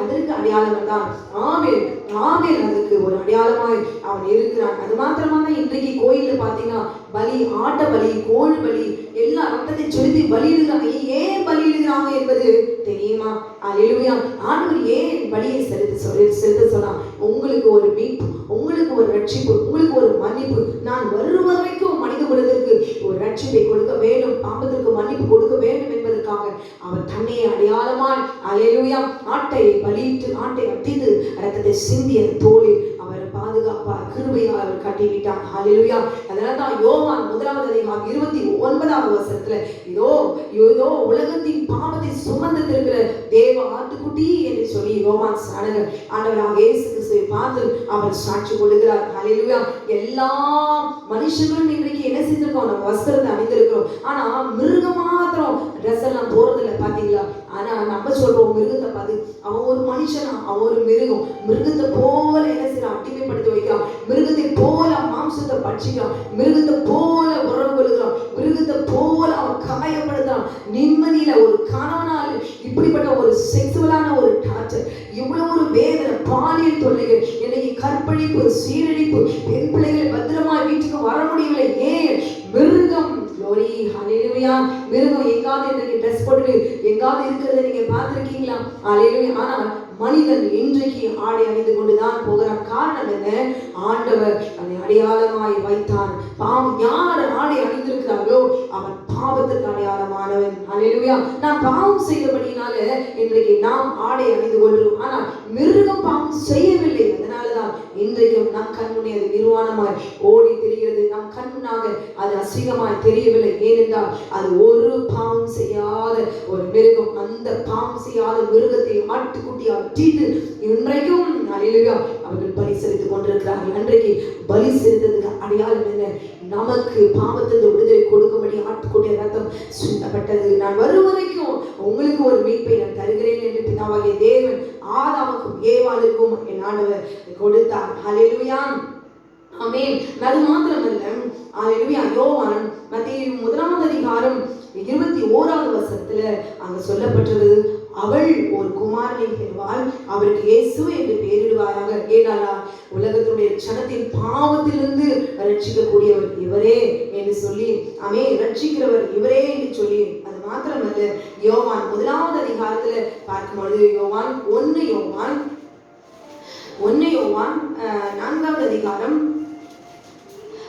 அதற்கு அடையாளம் தான் ஆமென். அதுக்கு ஒரு அடையாளமாய் அவன் இருக்கிறான். அது மாத்திரமா தான் இன்றைக்கு கோயிலில் பார்த்தீங்கன்னா பலி, ஆட்ட பலி, கோழி பலி, எல்லா ரத்தத்தை செலுத்தி பலியிடுகிறாங்க. ஏன் பலியிடுகிறாங்க என்பது தெரியுமா? ஹல்லேலூயா. ஆண்டவர் ஏன் பலியை செலுத்த சொன்னா, உங்களுக்கு ஒரு மீட்பு, உங்களுக்கு ஒரு ரட்சிப்பு, உங்களுக்கு ஒரு மன்னிப்பு, நான் வரும் வரைக்கும் மனித மனித குலத்திற்கு ஒரு ரட்சிப்பை கொடுக்க வேண்டும், பாவத்திற்கு மன்னிப்பு கொடுக்க வேண்டும் என்பதற்காக அவர் தன்னை அடையாளமாய் அல்லேலூயா ஆட்டை பலியிட்டு ஆட்டை அடித்து ரத்தத்தை சிந்திய தோளில் அவர் பாதுகாப்பார் கிருபையால் அவர் கட்டிவிட்டார். அல்லேலூயா. அதனால்தான் யோவான் 1:29 வசனத்துல இதோ உலகத்தின் பாவத்தை சுமந்திருக்கிற தேவ ஆட்டுக்குட்டி என்று சொல்லி யோவான் சாணகர் ஆண்டவராக இயேசு கிறிஸ்துவை பார்த்து அவர் சாட்சி கொடுக்கிறார். அல்லேலூயா. எல்லா மனுஷங்களும் இன்றைக்கு என்ன செஞ்சிருக்கோம், நம்ம வஸ்திரத்தை அணிந்திருக்கிறோம். ஆனா மிருகம் மாத்திரம் ட்ரெஸ் எல்லாம் போறது இல்லை, பாத்தீங்களா? ஆனா நம்ம சொல்றோம் மிருகத்தை பார்த்து அவன் ஒரு மனுஷனா, அவன் ஒரு மிருகம். மிருகத்தை போல என்ன செய்யறான், அடிமைப்படுத்தி வைக்கிறான். மிருகத்தை போல மாம்சத்தை பட்சிக்கிறான். மிருகத்தை போல உறவு கொள்கிறான். மிருகத்தை போல அவன் காயப்படுத்தான். நிம்மதியில ஒரு கணவனால் இப்படிப்பட்ட ஒரு செக்சுவலான ஒரு டார்ச்சர், இவ்வளவு ஒரு வேதனை, பாலியல் தொல்லைகள், இன்னைக்கு கற்பழிப்பு, சீரழிப்பு, பெண் பிள்ளைகளை பத்திரமா வீட்டுக்கு வர முடியவில்லை. ஏன்? மிருகம். glory hallelujah. மிருகம் எங்காவது இன்றைக்கு ட்ரெஸ் போட்டு எங்காவது இருக்கிறத நீங்க பார்த்திருக்கீங்களா? hallelujah. ஆனால் மனிதன் இன்றைக்கு ஆடை அணிந்து கொண்டுதான் போகிறான். காரணம் என்ன? ஆண்டவர் அதை அடையாளமாய் வைத்தான். யார் ஆடை அணிந்திருக்கிறார்களோ அவன் பாவத்துக்கு அடையாளமானவன். அல்லேலூயா. நாம் பாவம் செய்தபடினால இன்றைக்கு நாம் ஆடை அணிந்து கொள்கிறோம். ஆனால் மிருகம் பாவம் செய்யவில்லை. அதனாலதான் இன்றைக்கும் நம் கண்முனே அது நிர்வாணமாய் ஓடி திரிகிறது. நம் கண்முன்னாக அது அசிங்கமாய் தெரியவில்லை. ஏனென்றால் அது ஒரு பாவம் செய்யாத ஒரு மிருகம். அந்த பாவம் செய்யாத மிருகத்தை ஆட்டுக்குட்டியாக இன்றைக்கும் அல்லேலூயா அவர்கள் பலி செலுத்திக் கொண்டிருக்கிறார்கள். அன்றைக்கு பலி செலுத்ததுக்கு அடையாளம் என்ன? நமக்கு பாவத்திலிருந்து விடுதலை கொடுக்கும்படி ஆட்டுக்குட்டிய ரத்தம் சிந்தப்பட்டது. நான் வரும் வரைக்கும் உங்களுக்கு ஒரு மீட்பை நான் தருகிறேன் என்று பிதாவாகிய தேவன் ஆதாமுக்கும் ஏவாளுக்கும் என் ஆண்டவர் கொடுத்தார். அல்லேலூயா. ஆமென். அது மாத்திரமல்ல, அல்லேலூயா, யோவான் மத்தேயு 1:21 வசனத்துல அங்க சொல்லப்பட்டது, அவள் ஒரு குமாரனை பெறுவாள், அவருக்கு இயேசு என்று பெயரிடுவாராக. ஏனாலா உலகத்துடைய ஜனத்தின் பாவத்திலிருந்து ரட்சிக்கக்கூடியவர் இவரே என்று சொல்லி, ரட்சிக்கிறவர் இவரே என்று சொல்லி. அது மாத்திரமல்ல, யோவான் 1 பார்க்கும் பொழுது யோவான் 1 யோவான்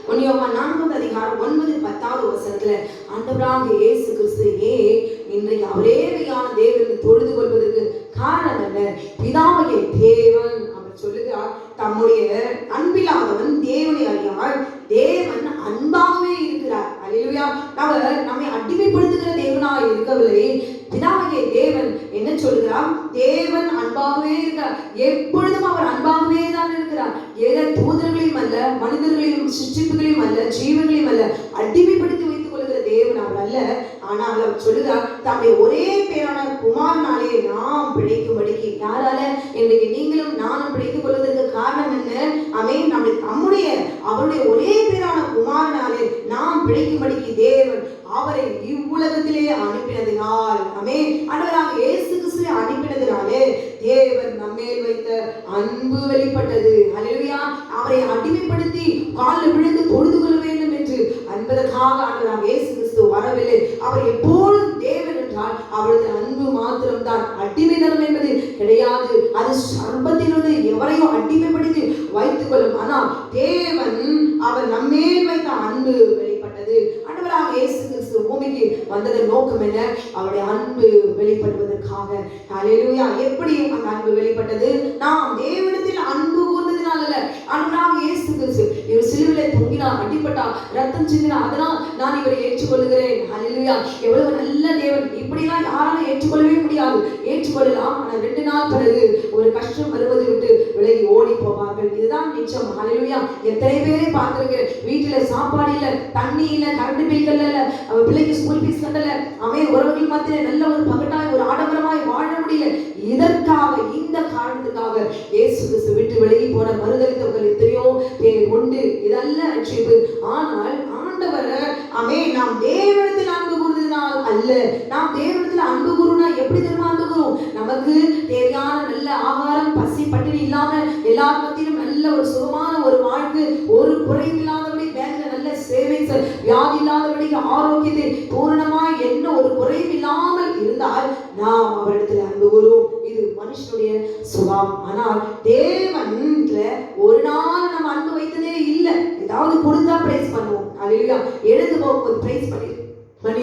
9-10 வசனத்துல ஆண்டவராக இயேசு கிறிஸ்துவே இன்றைக்கு அவரே மெய்யான தேவனை தொழுது கொள்வதற்கு காரணம் என்ன? பிதாவாகிய தேவன் அவர் சொல்லுகிறார், தம்முடைய அன்பில்லாதவன் தேவனை அறியார், தேவன் அன்பாகவே இருக்கிறார். அல்லேலூயா. அவர் நம்மை அடிமைப்படுத்துகிற தேவனாய் இருக்கவில்லை. பிதாவாகிய தேவன் என்ன சொல்கிறார்? தேவன் அன்பாகவே இருக்கிறார். எப்பொழுதும் அவர் அன்பாகவே தான் இருக்கிறார். ஏதோ தூதர்களையும் அல்ல, மனிதர்களையும் சிருஷ்டிப்புகளையும் அல்ல, ஜீவங்களையும் அல்ல அடிமைப்படுத்தி வைத்துக் கொள்கிற தேவன் அவர் அல்ல. ஆனால் அவர் சொல்லுகிறார், தம்முடைய ஒரே பேரான குமாரனாலே நாம் பிழைக்கும்படிக்கு. யாரால? இன்றைக்கு நீங்களும் நானும் பிழைத்துக் கொள்வதற்கு காரணம் என்ன? நம்முடைய அவருடைய ஒரே பேரான குமாரனாலே நாம் பிழைக்கும்படிக்கு தேவன் அவரை இவ்வுலகத்திலே அனுப்பினதினால், ஆண்டவராக இயேசு கிறிஸ்துவை அனுப்பினதினாலே தேவன் நம்மேல் வைத்த அன்பு வெளிப்பட்டது. அல்லேலூயா. அவரை அடிமைப்படுத்தி காலில் விழுந்து தொழுது கொள்ள வேண்டும் என்று அன்பதற்காக ஆண்டவராக இயேசு கிறிஸ்து வரவில்லை. அவர் எப்போதும் தேவன் என்றால் அவரது அன்பு மாத்திரம்தான். அடிமைத்தனம் என்பது கிடையாது. அது சர்பத்திலிருந்து எவரையும் அடிமைப்படுத்தி வைத்துக் கொள்ளும். ஆனால் தேவன் அவர் நம்மேல் வைத்த அன்பு வெளிப்பட்டது. ஆண்டவராக இயேசு கிறிஸ்து பூமிக்கு வந்ததன் நோக்கம் என்ன? அவருடைய அன்பு வெளிப்படுவதற்காக. அல்லேலூயா. எப்படி அந்த அன்பு வெளிப்பட்டது? நாம் தேவனிடத்தில் அன்பு கூர்ந்ததினால் அல்ல. ஆண்டவராக இயேசு கிறிஸ்து இவர் சிலுவையிலே தொங்கினார், அடிபட்டார், ரத்தம் சிந்தினார், அதனால் நான் இவரை ஏற்றுக்கொள்கிறேன். அல்லேலூயா. எவ்வளவு நல்ல தேவன்! இப்படிலாம் யாராலும் ஏற்றுக்கொள்ளவே முடியாது. ஏற்றுக்கொள்ளலாம், ஆனால் 2 நாள் பிறகு ஒரு கஷ்டம் வருவதை விட்டு விலகி ஓடி போவார்கள். இதுதான் நிச்சயம். அல்லேலூயா. எத்தனை பேரை பார்த்திருக்கிறேன், வீட்டுல சாப்பாடு இல்ல, தண்ணி இல்ல, கரண்ட் பில் கட்டல, பிள்ளைக்கு ஸ்கூல் ஃபீஸ் கட்டல, உறவுகள் மத்தியில நல்ல ஒரு பகட்டாய் ஒரு ஆடம்பரமாய் வாழ முடியல. இதற்காக, இந்த காரணத்துக்காக இயேசு கிறிஸ்து விட்டு விலகி போன மறுதலித்தவர்கள் எத்தனையோ பேர் உண்டு. இதல்ல ரட்சிப்பு. ஆனால் ஆண்டவர் நாம் தேவனிடத்தில் அன்பு கூறுவதனால் அல்ல. நாம் தேவனிடத்தில் அன்பு கூறுனா எப்படி தெரியுமா அன்பு கூறும்? நமக்கு தேவையான நல்ல ஆகாரம், பசி பட்டினி இல்லாம எல்லார் மத்தியிலும் நல்ல ஒரு சுகமான ஒரு வாழ்க்கை, ஒரு குறையும் இல்லாதபடி பேங்க்ல நல்ல சேவிங்ஸ், வியாதி இல்லாதபடிக்கு ஆரோக்கியத்தை பூரணமாய் என்ன ஒரு குறையும் இல்லாமல் இருந்தால் நாம் அவரிடத்தில் அன்பு கூறுவோம். இது மனுஷனுடைய சுபாவம். ஆனால் தேவன்ல ஒரு நாள் நம்ம அன்பு வைத்ததே இல்லை. ஏதாவது கொடுத்தா பிரைஸ் பண்ணுவோம். அல்லேலூயா. எழுந்து போகும்போது பிரைஸ் பண்ணி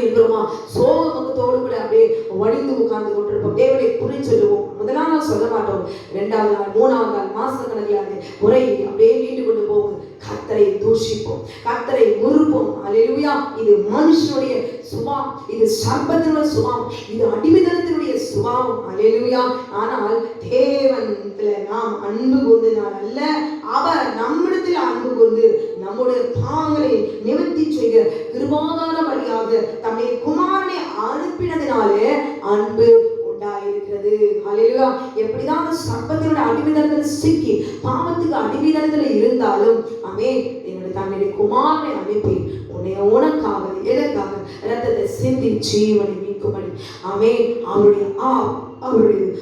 இருக்கிறோமா? சோகமுகத்தோடு கூட அப்படியே வடிந்து உட்கார்ந்து கொண்டிருப்போம். தேவனை குறி சொல்லுவோம். முதலாம் நாள் சொல்ல மாட்டோம். 2வது நாள், 3வது நாள், மாச கணக்கில் அந்த முறை அப்படியே நீண்டு கொண்டு போகும். கர்த்தரை தூஷிப்போம், கர்த்தரை முறுப்போம். அல்லேலூயா. இது மனுஷனுடைய சுபாவம், இது சர்ப்பத்தினுடைய சுபாவம், இது அடிமைத்தனத்தினுடைய சுபாவம். அல்லேலூயா. ஆனால் தேவனிடத்துல நாம் அன்பு கூர்ந்ததினால் அல்ல, அவர் நம்மிடத்தில் அன்பு கூர்ந்து நம்முடைய பாவங்களை நிவர்த்தி செய்ய கிருபாதார வழியாக தம்முடைய குமாரனை அனுப்பினதினாலே அன்பு உண்டாயிருக்கிறது. அல்லேலூயா. எப்படிதான் சர்ப்பத்தினுடைய அடிமைத்தனத்தில் சிக்கி பாவத்துக்கு அடிமைத்தனத்தில் இருந்தாலும் ஆமென், என்னுடைய தன்னுடைய குமாரனை அனுப்பி உனக்காக எனக்காக இரத்தத்தை சிந்தி ஜீவனை மீட்கும்படி ஆமென், அவருடைய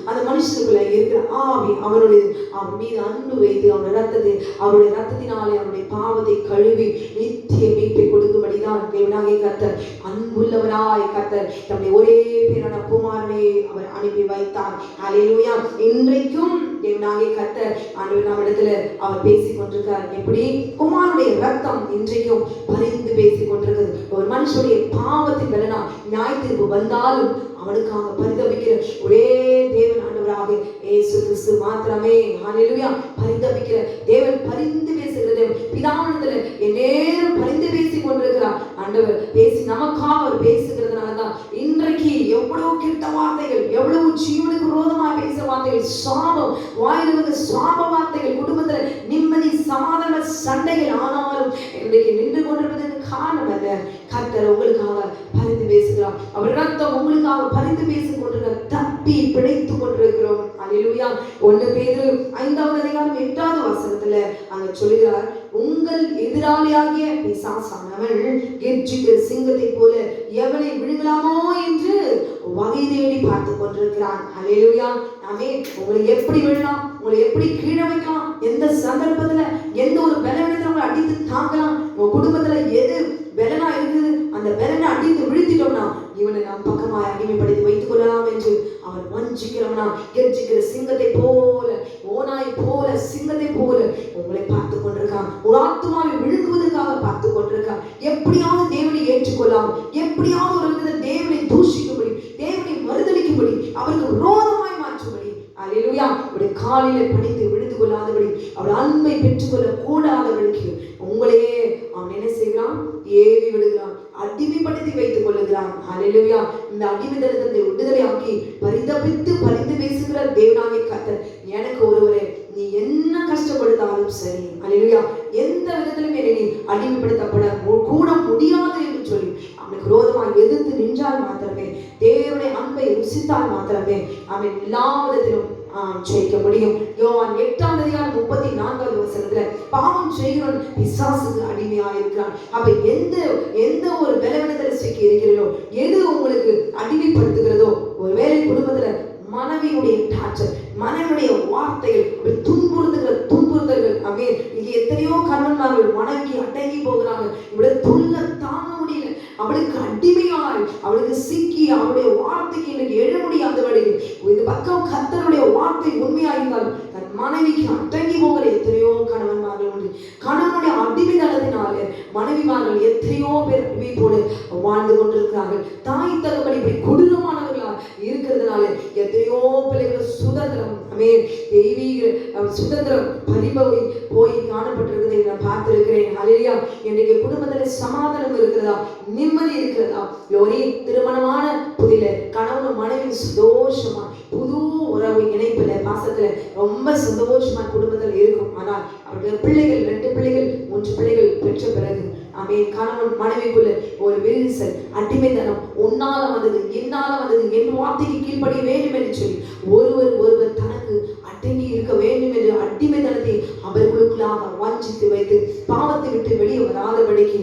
அந்த மனுஷனுக்குள்ள இருக்கிற ஆவி அவருடைய அவன் மீது அன்பு வைத்து அவருடைய ரத்தத்தினாலே அவருடைய பாவத்தை கழுவி நித்திய மீட்பை கொடுக்கும்படிதான் தேவனாகிய கர்த்தர் அன்புள்ளவராய் கர்த்தர் தம்முடைய ஒரே பேரான குமாரனை அவர் அனுப்பி வைத்தார். அல்லேலூயா. இன்றைக்கும் தேவனாகிய கர்த்தர் ஆண்டவர் நம்மிடத்துல அவர் பேசிக் கொண்டிருக்கிறார். எப்படி? குமாரனுடைய ரத்தம் இன்றைக்கும் பரிந்து பேசிக் கொண்டிருக்கிறது. ஒரு மனுஷனுடைய பாவத்தின் பலனா நியாய தீர்ப்பு வந்தாலும் அவனுக்காக பரிதபிக்கிற ஒரே தேவன் ஆண்டவராக இயேசு கிறிஸ்து மாத்திரமே. ஹல்லேலூயா. பரிதபிக்கிற தேவன், பரிந்து பேசுகிற தேவன், பிதாவிடத்துல நேரம் பரிந்து பேசிக் கொண்டிருக்கிறார். ஆண்டவர் பேசி நமக்காக அவர் பேசுகிறதுனாலதான் இன்றைக்கு எவ்வளவு கெட்ட வார்த்தைகள், எவ்வளவு ஜீவனுக்கு விரோதமாக பேசுற வார்த்தைகள், சாபம், வாயில வந்து சாப வார்த்தைகள், குடும்பத்துல நிம்மதி சமாதான சண்டைகள், ஆனாலும் இன்றைக்கு நின்று கொண்டிருப்பதற்கு காரணம் அல்ல. கர்த்தர் உங்களுக்காக பரிந்து பேசுகிறார். அவர் ரத்தம் உங்களுக்காக பரிந்து பேசிக் கொண்டிருக்கிற, தப்பி பிழைத்துக் கொண்டிருக்கிறோம். அல்லேலூயா. 1 பேதுரு 5வது அதிகாரம் 8வது வசனத்துல அங்க சொல்கிறார், உங்கள் எதிராளியாகிய பிசாசானவன் கெர்ச்சிக்கிற சிங்கத்தை போல எவனை விழுங்கலாமோ என்று வகை தேடி பார்த்து கொண்டிருக்கிறான். அல்லேலூயா. ஆமென். உங்களை எப்படி விழலாம், உங்களை எப்படி கீழே வைக்கலாம், எந்த சந்தர்ப்பத்துல எந்த ஒரு பலவீனத்தை உங்களை அடித்து தாக்கலாம், உங்க குடும்பத்துல எது பலனா இருக்குது அந்த பலனை அடித்து விழுத்திட்டோம்னா இவனை நாம் பக்கமாய் அடிமைப்படுத்தி வைத்துக் கொள்ளலாம் என்று அவன் வஞ்சிக்கிறவனா கெர்ச்சிக்கிற சிங்கத்தை போல, ஓனாய் போல, சிங்கத்தை போல உங்களை பார்த்து கொண்டிருக்கான். ஒரு ஆத்துமாவை விழுங்குவதற்காக பார்த்து கொண்டிருக்கான். எப்படியாவது தேவனை ஏற்றுக்கொள்ளலாம், எப்படியாவது ஒரு விதத்தை தேவனை தூஷிக்கும்படி, தேவனை மறுதளிக்கும்படி, அவருக்கு விரோதமாய் மாற்றும்படி. அல்லேலூயா. அவருடைய காலிலே பணிந்து விழுந்து கொள்ளாதபடி, அவருடைய அன்பை பெற்றுக்கொள்ள கூடாதபடிக்கு உங்களையே அவன் என்ன செய்கிறான்? ஏவி விடுகிறான், அடிமைப்படுத்தி வைத்துக் கொள்ளுகிறான். அல்லேலூயா. இந்த அடிமைத்தனத்தை விடுதலை ஆக்கி பரிதபித்து பரிந்து பேசுகிற தேவனாகிய கர்த்தர், எனக்கு ஒருவரே நீ என்ன கஷ்டப்படுத்தாலும் சரி, அல்லேலூயா, எந்த விதத்திலும் என்னை நீ அடிமைப்படுத்தப்பட கூட முடியாது என்று சொல்லி அவனுக்கு விரோதமாக எதிர்த்து நின்றால் மாத்திரமே, தேவனுடைய அன்பை ருசித்தால் மாத்திரமே அவன் எல்லா விதத்திலும் ஜெயிக்க முடியும். யோவான் 8வது அதிகாரம் 34வது வசனத்துல பாவம் செய்கிறவன் பிசாசுக்கு அடிமையாக இருக்கிறான். அப்ப எந்த ஒரு பலவீனத்துல சிக்கி இருக்கிறீர்களோ, எது உங்களுக்கு அடிமைப்படுத்துகிறதோ, ஒருவேளை குடும்பத்துல மனைவியுடைய டார்ச்சர், மனைவியுடைய வார்த்தைகள், அப்படி துன்புறுத்தல்கள். ஆமென். இங்க எத்தனையோ கணவன்மார்கள் மனைவிக்கு அடங்கி போகிறாங்க. இவளை தொல்ல தாங்க முடியல, அவளுக்கு அடிமையாய், அவளுக்கு சிக்கி, அவளுடைய வார்த்தைக்கு எனக்கு எழ முடியாதபடி இது பக்கம் கர்த்தருடைய வார்த்தை உண்மையாயிருந்தாலும் தன் மனைவிக்கு அடங்கி போகிற எத்தனையோ கணவன்மார்கள் உண்டு. கணவனுடைய அடிமைத்தனத்தினாலே மனைவிமார்கள் எத்தனையோ பேர் அடிமைப்போடு வாழ்ந்து கொண்டிருக்கிறார்கள். தாய் தகப்பன் இப்படி கொடூரமானவர்களா இருக்கிறதுனால எத்தனையோ பிள்ளைகள் சுதந்திரம், தெய்வீக சுதந்திரம் பறிபோய் போய் காணப்பட்டிருக்கிறதை நான் பார்த்திருக்கிறேன். அல்லேலூயா. இன்றைக்கு குடும்பத்துல சமாதானம் இருக்கிறதா, நிம்மதி இருக்கிறதா? ஒரே திருமணமான புதில கணவன் மனைவி சந்தோஷமா புது உறவு இணைப்புல பாசத்துல ரொம்ப சந்தோஷமா குடும்பத்துல இருக்கும். ஆனால் அவர்கள் பிள்ளைகள் 2 பிள்ளைகள் 3 பிள்ளைகள் பெற்ற பிறகு கணவன் மனைவிக்குள்ள ஒரு விரிசல், அடிமைத்தனம், உன்னால வந்தது, என்னால வந்தது, என் வார்த்தைக்கு கீழ்ப்படிய வேண்டும் என்று சொல்லி ஒருவர் தனக்கு அடங்கி இருக்க வேண்டும் என்று அடிமைத்தனத்தை அவர்களுக்குள்ளாக வாஞ்சித்து வைத்து பாவத்தை விட்டு வெளியே வராதபடிக்கு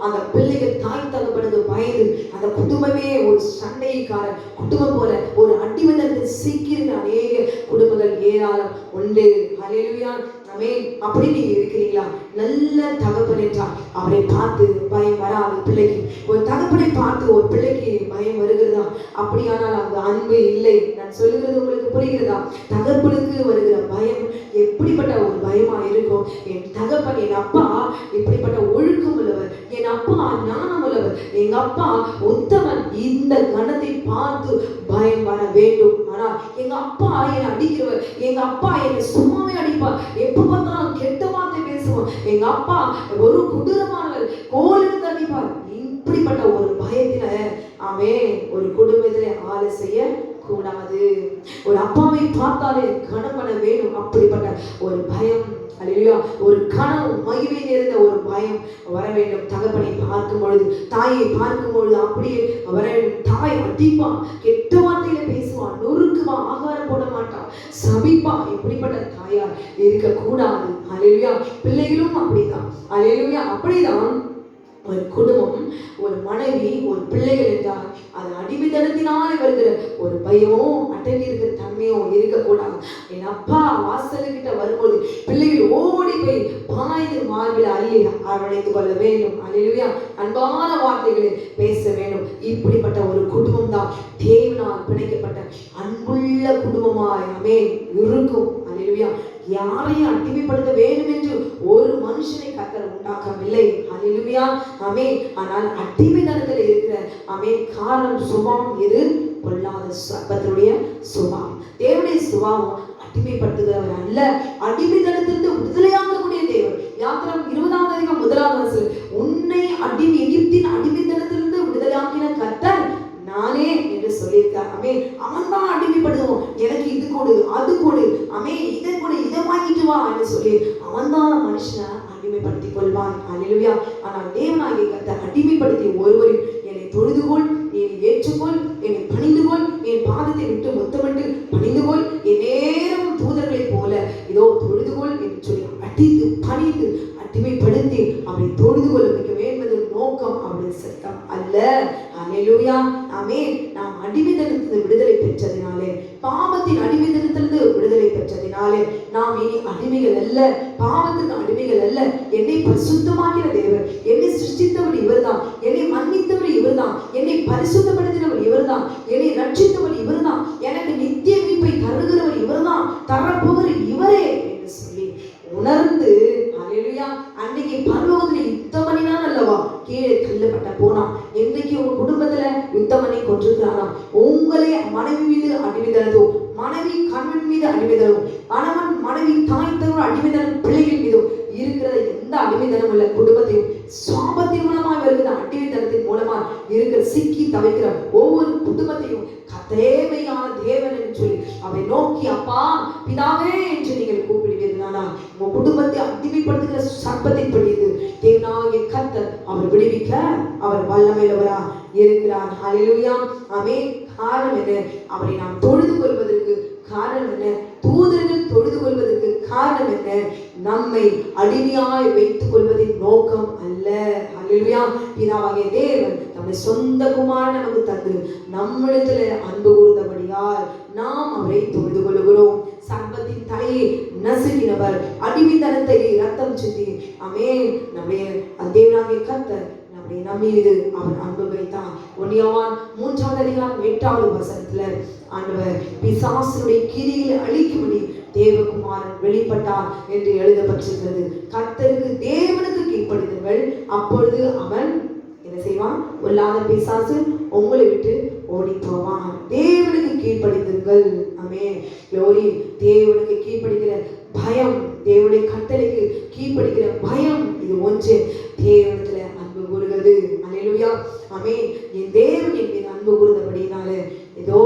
அந்த பிள்ளைகள் தாய் தகப்பனுக்கு பயந்து அந்த குடும்பமே ஒரு சண்டைக்கார குடும்பம் போல ஒரு அடிமைத்தனத்தை சிக்கிற அநேக குடும்பங்கள் ஏராளம் உண்டு. அல்லேலூயா. ஆமென். அப்படி நீங்க இருக்கிறீங்களா? நல்ல தகப்பன் என்றால் அவரை பார்த்து பயம் வராது பிள்ளைக்கு. ஒரு தகப்பனை பார்த்து ஒரு பிள்ளைக்கு பயம் வருகிறதா? அப்படியானால் அங்கு அன்பு இல்லை. நான் சொல்லுகிறது உங்களுக்கு புரிகிறதா? தகப்பனுக்கு வருகிற பயம் எப்படிப்பட்ட ஒரு பயமா இருக்கும். என் தகப்பன், என் அப்பா இப்படிப்பட்ட ஒழுக்கம் உள்ளவர், என் அப்பா ஞானம் உள்ளவர், எங்க அப்பா உத்தமன். இந்த கணத்தை பார்த்து பயம் வர வேண்டும். ஆனால் எங்க அப்பா என்னை அடிக்கிறவர், எங்க அப்பா என்னை சும்மாவே அடிப்பார், எப்ப பார்த்தாலும் கெட்ட வார்த்தை பேசுவார், எங்க அப்பா ஒரு கொடூரமானவர், கோல் எடுத்து அடிப்பார். இப்படிப்பட்ட ஒரு பயத்தில ஒரு குடும்பத்திலே ஆளை செய்ய கூடாது. ஒரு அப்பாவை பார்த்தாலே கனம் பண்ண வேண்டும். அப்படிப்பட்ட ஒரு பயம், அல்லேலூயா, ஒரு கனவு மகிமை நிறைந்த ஒரு பயம் வர வேண்டும். தகப்பனை பார்க்கும் பொழுது, தாயை பார்க்கும் பொழுது அப்படியே வர வேண்டும். தாய் அடிப்பா, கெட்ட வார்த்தையில பேசுவான், நொறுக்குவா, ஆகாரம் போட மாட்டான், சபிப்பா. இப்படிப்பட்ட தாயார் இருக்கக்கூடாது. அல்லேலூயா. பிள்ளைகளும் அப்படிதான். அல்லேலூயா. அப்படிதான் ஒரு குடும்பம், ஒரு மனைவி, ஒரு பிள்ளைகள் என்றால் அது அடிமைத்தனத்தினாலே வருகிற ஒரு பயமோ அடங்கி இருக்கிற தன்மையோ இருக்கக்கூடாது. என் அப்பா வாசல்கிட்ட வரும்போது பிள்ளைகள் ஓடி போய் பாய்ந்து மார்பில் அள்ளி அரவணைத்துக் கொள்ள வேண்டும். அல்லேலூயா. அன்பான வார்த்தைகளை பேச வேண்டும். இப்படிப்பட்ட ஒரு குடும்பம் தான் தேவனால் பிணைக்கப்பட்ட அன்புள்ள குடும்பமாய் இருக்கும். அல்லேலூயா. யாரையும் அடிமைப்படுத்த வேண்டும் என்று ஒரு மனுஷனை கர்த்தர் உண்டாக்கவில்லை. அல்லேலூயா. ஆனால் அடிமைத்தனத்தில் இருக்கிற காரணம் சுபாவம் எது? பொல்லாத சர்ப்பத்தினுடைய சுபாவம். தேவனுடைய சுபாவம் அடிமைப்படுத்துகிறவர் அல்ல, அடிமைத்தனத்திலிருந்து விடுதலையாகக்கூடிய தேவன். யாத்திராம் 20ஆம் அதிகாரம் 1ஆம் வசனம், உன்னை எகிப்தின் அடிமைத்தனத்திலிருந்து விடுதலையாக்கின கர்த்தர் நானே என்று சொல்லியிருக்கார். அவன் தான் அடிமைப்படுத்துவோம், எனக்கு இது கொடு, அது கொடு, இதை கொடு, இதை வாங்கிட்டு வா என்று சொல்லி அவன் தான் மனுஷனை அடிமைப்படுத்திக் கொள்வான். அல்லேலூயா. ஆனால் தேவனாகிய கர்த்தர் அடிமைப்படுத்தி ஒருவரையும் என்னை தொழுதுகொள், என்னை ஏற்றுக்கொள், என்னை பணிந்துகொள், என் பாதத்தை விட்டு முத்தமிட்டு பணிந்துகொள், என் நேரம் தூதர்களை போல இதோ தொழுதுகொள் என்று சொல்லி அடித்து பணிந்து அடிமைப்படுத்தி அவரை தொழுது கொள்ள வைக்க வேண்டுவது நோக்கம், அவருடைய சத்தம் அல்ல. அல்லேலூயா. நாம் அடிமைத்தனத்திலிருந்து விடுதலை பெற்றதினாலே, பாவத்தின் அடிமைத்தனத்திலிருந்து விடுதலை பெற்றதினாலே நாம் இனி அடிமைகள் அல்ல, பாவத்தின் அடிமைகள் அல்ல. என்னை பரிசுத்தமாக்கிற தேவன், என்னை சிருஷ்டித்தவர் இவர்தான், என்னை மன்னித்தவர் இவர்தான், என்னை பரிசுத்தப்படுத்தினவர் இவர்தான், என்னை ரட்சித்தவர் இவர்தான், எனக்கு நித்திய மீட்பை தருகிறவர் இவர்தான், தரப்போகிற இவரே என்று சொல்லி உணர்ந்து, அல்லேலூயா, அன்னைக்கு பரலோகத்தில் யுத்தம் பண்ணினான் அல்லவா, கீழே தள்ளப்பட்ட போனா. இன்றைக்கு உங்க குடும்பத்துல யுத்தம் பண்ணி கொண்டிருக்கிறானா? உங்களே மனைவி மீது அடிமைத்தனதோ, மனைவி கணவன் மீது அடிமைத்தனம், கணவன் மனைவி தாய் தகவல் அடிமைத்தனம், பிள்ளைகள் மீதோ இருக்கிற எந்த அடிமைத்தனம் உள்ள குடும்பத்தையும் சாபத்தின் மூலமாக வருகிற அடிமைத்தனத்தின் மூலமா இருக்கிற சிக்கி தவிக்கிற ஒவ்வொரு குடும்பத்தையும் தேவையான தேவன் என்று சொல்லி அவரை நோக்கி அப்பா பிதாவே என்று நீங்கள் கூப்பிடுவீர்களா? உங்க குடும்பத்தை அடிமைப்படுத்துகிற சர்ப்பத்தின் படியது தேவனாகிய கர்த்தர் அவர் விடுவிக்க அவர் வல்லமையுள்ளவரா இருக்கிறார். அல்லேலூயா. காரணம் என்ன? அவரை நாம் தொழுது கொள்வதற்கு காரணம் என்ன? தூதர்கள் தொழுது கொள்வதற்கு காரணம் என்ன? நம்மை அடிமையாய் வைத்துக் கொள்வதின் நோக்கம் அல்ல. அல்லேலூயா. பிதாவாகிய தேவன் நம்முடைய சொந்த குமாரன் நமக்கு தந்து நம்மிடத்துல அன்பு கூர்ந்தபடியால் நாம் அவரை தொழுது கொள்கிறோம். சர்ப்பத்தின் தலையை நசுக்கினவர், அடிமைத்தனத்தை ரத்தம் சிந்தி நம்முடைய தேவனாகிய கர்த்தர் நம்மீது அவர் அன்பு வைத்தார். 1 யோவான் 3ஆம் அதிகாரம் 8ஆவது வசனத்துல ஆண்டவர் பிசாசுடைய கிரியை அழிக்கும்படி தேவகுமாரன் வெளிப்பட்டார் என்று எழுதப்பட்டிருக்கிறது. கர்த்தருக்கு தேவனுக்கு கீழ்ப்படிந்தவர்கள், அப்பொழுது அவன் என்ன செய்வான்? பொல்லாத பிசாசு உங்களை விட்டு ஓடி போவான். தேவனுக்கு கீழ்ப்படிந்தவர்கள். க்ளோரி. தேவனுக்கு கீழ்ப்படிக்கிற பயம், தேவனுடைய கட்டளைக்கு கீழ்ப்படிக்கிற பயம், இது ஒன்று தேவனத்துல அன்பு கூறுகிறது. அல்லேலூயா. என் தேவன் என் மீது அன்பு கூறுந்தபடினாலே ஏதோ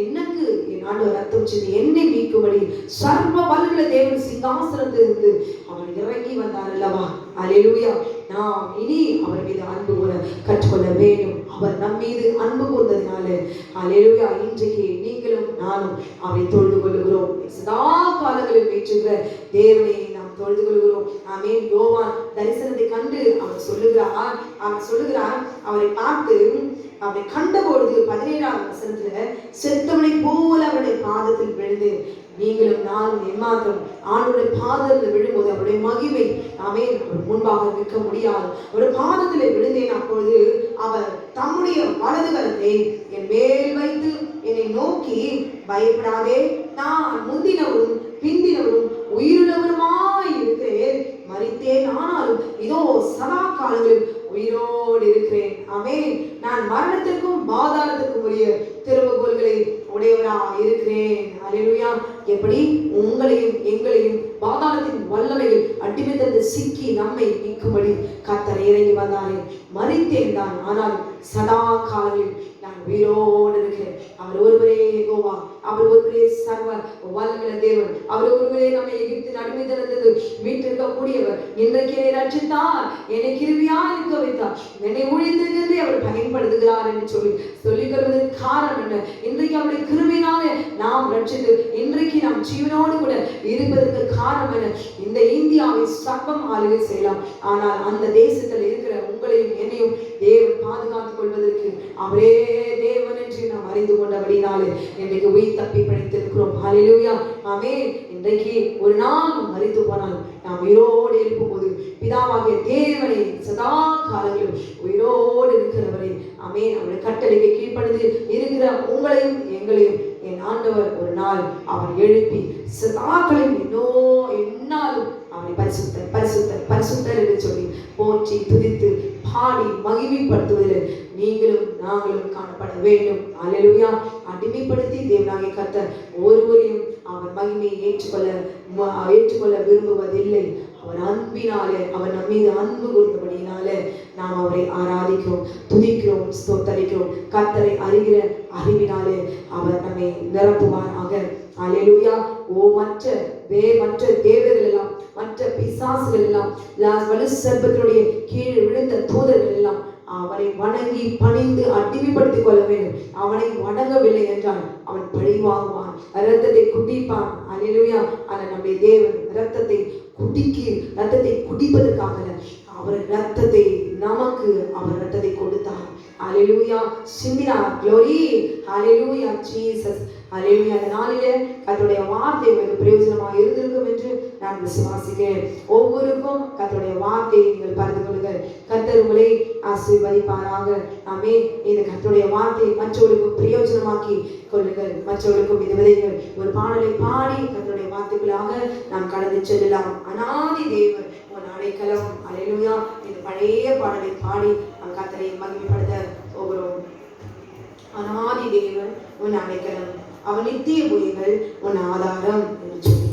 எனக்கு என் ஆண்டவர் ரத்தம் சிந்தி என்னை மீட்கும்படி சர்வ வல்லமையுள்ள தேவன் சிங்காசனத்திலிருந்து அவர் இறங்கி வந்தார் அல்லவா. அல்லேலூயா. நாம் இனி அவர் மீது அன்பு கூற கற்றுக்கொள்ள வேண்டும். அவர் நம் மீது அன்பு கூர்ந்ததினாலே அல்லேலூயா இன்றைக்கு நீங்களும் நானும் அவரை தொழுது கொள்ளுகிறோம். சதா காலங்களில் வீற்றுகிற தேவனை நாம் தொழுது கொள்கிறோம். யோவான் தரிசனத்தை கண்டு அவர் சொல்லுகிறார் அவரை பார்த்து அவரை கண்ட பொழுது 17ஆம் வசனத்துல செத்தவனை போல அவருடைய பாதத்தில் விழுந்து நீங்களும் நானும் எம்மாத்திரம் ஆண்டவருடைய பாதத்தில் விழும்போது அவருடைய மகிமை நாமே முன்பாக நிற்க முடியாது. ஒரு பாதத்தில் விழுந்தேன். அப்பொழுது அவர் தம்முடைய வலது கரத்தை என் மேல் வைத்து என்னை நோக்கி, பயப்படாதே, நான் முந்தினவரும் பிந்தினவரும் உயிருள்ளவருமாய் இருக்கிறேன். மரித்தேன், ஆனாலும் இதோ சதா காலங்களில் உயிரோடு இருக்கிறேன். ஆமென். நான் மரணத்திற்கும் பாதாளத்திற்கும் உரிய திறவுகோல்களை உடையவரா இருக்கிறேன். அல்லேலூயா. எப்படி உங்களையும் எங்களையும் பாதாளத்தின் வல்லமையில் அடிமைத்தந்து சிக்கி நம்மை மீட்கும்படி கர்த்தர் இறங்கி வந்தாரே. மரித்தேன் தான், ஆனால் சதா காலங்களில் நான் உயிரோடு இருக்கிறேன். அவர் ஒருவரே யெகோவா, அவர் ஒருவரே சர்வ வல்லமையுள்ள தேவன், அவர் ஒருவரே நம்மை எகிப்தின் அடிமைத்தனத்திலிருந்து மீட்டிருக்கக்கூடியவர். இன்றைக்கு என்னை ரட்சித்தார், என்னை கிருபையாய் இருக்க வைத்தார், என்னை ஊழியத்திற்கென்றே அவர் பயன்படுத்துகிறார் என்று சொல்லிக் கொள்வதற்கு காரணம் என்ன? இன்றைக்கு அவருடைய கிருபையினாலே நாம் ரட்சித்து இன்றைக்கு நாம் ஜீவனோடு கூட இருப்பதற்கு காரணம் என்ன? இந்த இந்தியாவை சர்வம் ஆளுகை செய்யலாம், ஆனால் அந்த தேசத்தில் இருக்கிற உங்களையும் என்னையும் தேவன் பாதுகாத்துக் கொள்வதற்கு அவரே தேவன் என்று நாம் அறிந்து கொண்டபடினாலே இன்றைக்கு உயிர் தப்பி பிழைத்திருக்கிறோம். ஹல்லேலூயா. ஆமென். இன்றைக்கு ஒரு நாள் நாம் மரித்து போனால் நாம் உயிரோடு இருக்கும்போது பிதாவாகிய தேவனை சதா காலங்களிலும் உயிரோடு இருக்கிறவரை, ஆமென், அவருடைய கட்டளைக்கு கீழ்ப்படிந்து இருக்கிற உங்களையும் எங்களையும் என் ஆண்டவர் ஒரு நாள் அவர் எழுப்பி சதாக்களில் என்னாலும் அவரை பரிசுத்தர் பரிசுத்தர் பரிசுத்தர் என்று சொல்லி போற்றி துதித்து பாடி மகிமைப்படுத்துவதில் நீங்களும் நாங்களும் காணப்பட வேண்டும். அல்லேலூயா. அடிமைப்படுத்தி தேவனாகிய கர்த்தர் ஒருவரையும் அவர் மகிமையை ஏற்றுக்கொள்ள விரும்புவதில்லை. அவர் அன்பினாலே, அவர் நம் மீது அன்பு கூர்ந்தபடியினாலே நாம் அவரை ஆராதிக்கிறோம், துதிக்கிறோம், ஸ்தோத்தரிக்கிறோம். கர்த்தரை அறிகிற அறிவினாலே அவர் நம்மை நிரப்புவாராக. அல்லேலூயா. மற்ற தேவர்கள் எல்லாம், மற்ற பிசாசுகள் எல்லாம், வலு சர்ப்பத்தினுடைய கீழ் விழுந்த தூதர்கள் எல்லாம் அவனை வணங்கி பணிந்து அடிமைப்படுத்திக் கொள்ள வேண்டும். அவனை வணங்கவில்லை என்றால் அவன் பழி வாங்குவான், இரத்தத்தை குடிப்பான். அல்லேலூயா. ஆனால் நம்முடைய தேவன் இரத்தத்தை குடிப்பதற்காக அவர் இரத்தத்தை நமக்கு அவர் இரத்தத்தை கொடுத்தார். அல்லேலூயா. சிந்தினார். க்ளோரி. அல்லேலூயா. ஜீசஸ். அல்லேலூயா. அந்த நாளிலே கர்த்தருடைய வார்த்தை உங்களுக்கு பிரயோஜனமாக இருந்திருக்கும் என்று நான் விசுவாசிக்கிறேன். ஒவ்வொருக்கும் கர்த்தருடைய வார்த்தையை நீங்கள் பகிர்ந்து கொள்ளுங்கள். கர்த்தர் உங்களை ஆசீர்வதிப்பாராக. ஆமென். இந்த கர்த்தருடைய வார்த்தையை மற்றவர்களுக்கு பிரயோஜனமாக்கி கொள்ளுங்கள், மற்றவர்களுக்கும் இது விதைகள். ஒரு பாடலை பாடி கர்த்தருடைய வார்த்தைகளாக நாம் கடந்து செல்லலாம். அநாதி தேவன் உன் அடைக்கலம். அல்லேலூயா. இந்த பழைய பாடலை பாடி நாம் கர்த்தரை மகிமைப்படுத்த போகிறோம். அநாதி தேவன் உன் அடைக்கலம், அவன் நித்திய புயங்கள் உன் ஆதாரம் என்று சொல்லி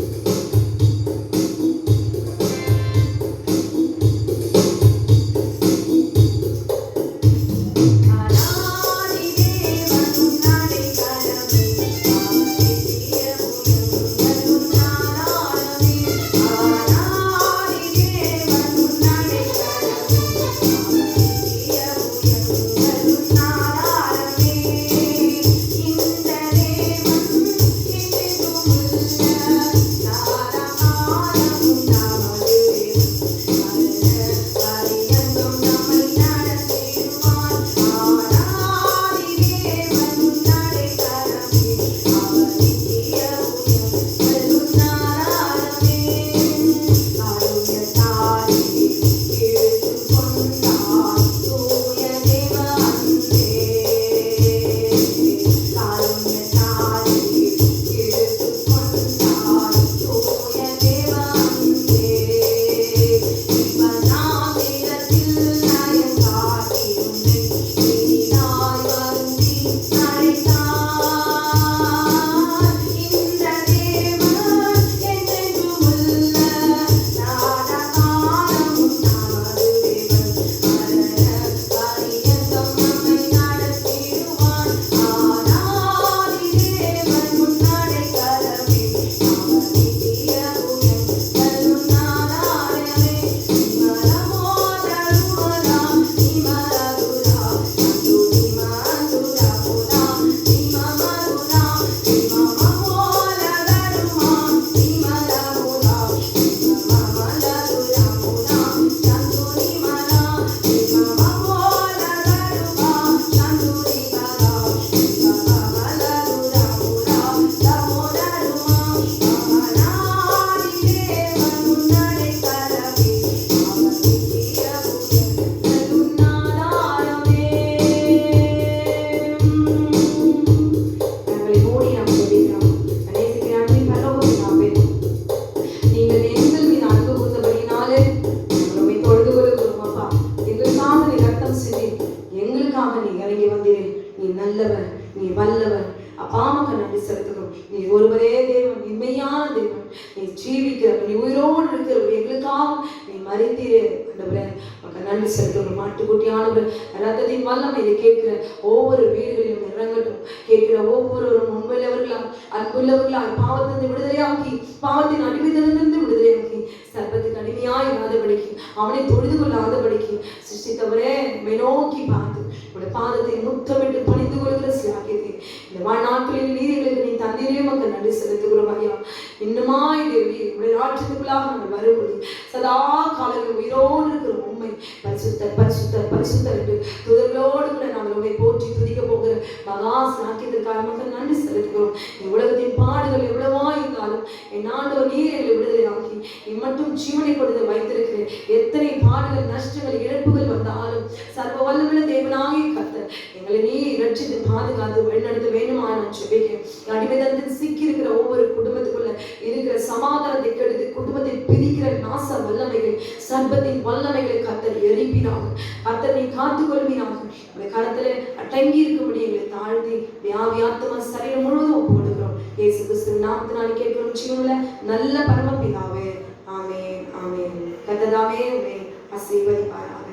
நல்லவர், நீ வல்லவர். அப்பாமக்கு நன்றி செலுத்துகிறோம். நீ ஒருவரே தேவன், உண்மையான தேவன், நீ ஜீவிக்கிறவர், நீ உயிரோடு இருக்கிறவர், எங்களுக்காக நீ மரித்தீரே ஆண்டவரே. உனக்கு நன்றி செலுத்துகிறோம். மாட்டுக்குட்டியானவர் ரத்தத்தின் வல்லமை இதை கேட்கிற ஒவ்வொரு வீடுகளிலும் இறங்கட்டும். கேட்கிற ஒவ்வொருவரும் உண்மையுள்ளவர்களால், அன்புள்ளவர்களால், பாவத்திலிருந்து விடுதலையாக்கி, பாவத்தின் அடிமையிலிருந்து விடுதலையாக்கி, சர்ப்பத்துக்கு அடிமையாய் இராதபடிக்கு, அவனை தொழுது கொள்ளாதபடிக்கு சிருஷ்டித்தவரே உம்மை நோக்கி பார்த்து உடைய பாதத்தை முத்தமிட்டு பணிந்து கொள்கிற சிலாக்கியத்தை இந்த வாழ்நாட்களில் நீதிகளுக்கு நீ தந்தீரே மக்கள் நன்றி செலுத்துகிறோம் ஐயா. இன்னுமா உடைய ராட்சத்துக்குள்ளாக நாங்கள் வரும்படி சதா காலங்கள் உயிரோடு இருக்கிற உண்மை பரிசுத்தர் பரிசுத்தர் பரிசுத்தர் என்று துதர்களோடு கூட நாங்கள் உண்மை போற்றி துதிக்க போகிற மகா சிலாக்கியத்திற்காக மக்கள் நன்றி செலுத்துகிறோம். உலகத்தின் பாடுகள் எவ்வளவா இருந்தாலும் என் ஆண்டவர் நீர் எங்களை விடுதலை ஆக்கி மட்டும் ஜீவனை கொடுத்து வைத்திருக்கிறேன். எத்தனை பாடுகள், நஷ்டங்கள், இழப்புகள் வந்தாலும் சர்வ வல்லமையுள்ள தேவனாகிய கர்த்தர் எங்களை நீ ரட்சித்து பாதுகாத்து வழிநடத்த வேண்டுமா நான் ஜெபிக்கிறேன். அடிமைதனத்தில் சிக்கி இருக்கிற ஒவ்வொரு குடும்பத்துக்குள்ள இருக்கிற சமாதானத்தை கெடுத்து குடும்பத்தை பிரிக்கிற நாச வல்லமைகள், சர்ப்பத்தின் வல்லமைகளை கர்த்தர் எரிப்பினாக, கர்த்தர் நீ காத்துக் கொள்வீனாக. உடைய கரத்துல அடங்கி இருக்கும்படி எங்களை தாழ்த்தி வியாதி ஆத்மா சரீரம் முழுவதும் ஒப்பு கொடுக்கிறோம். இயேசு கிறிஸ்துவின் நாமத்தினாலே கேட்கிறோம் ஜீவனுள்ள நல்ல பரமபிதாவே. ஆமென் ஆமென். கர்த்தர் தாமே உம்மை ஆசீர்வதிப்பாராக.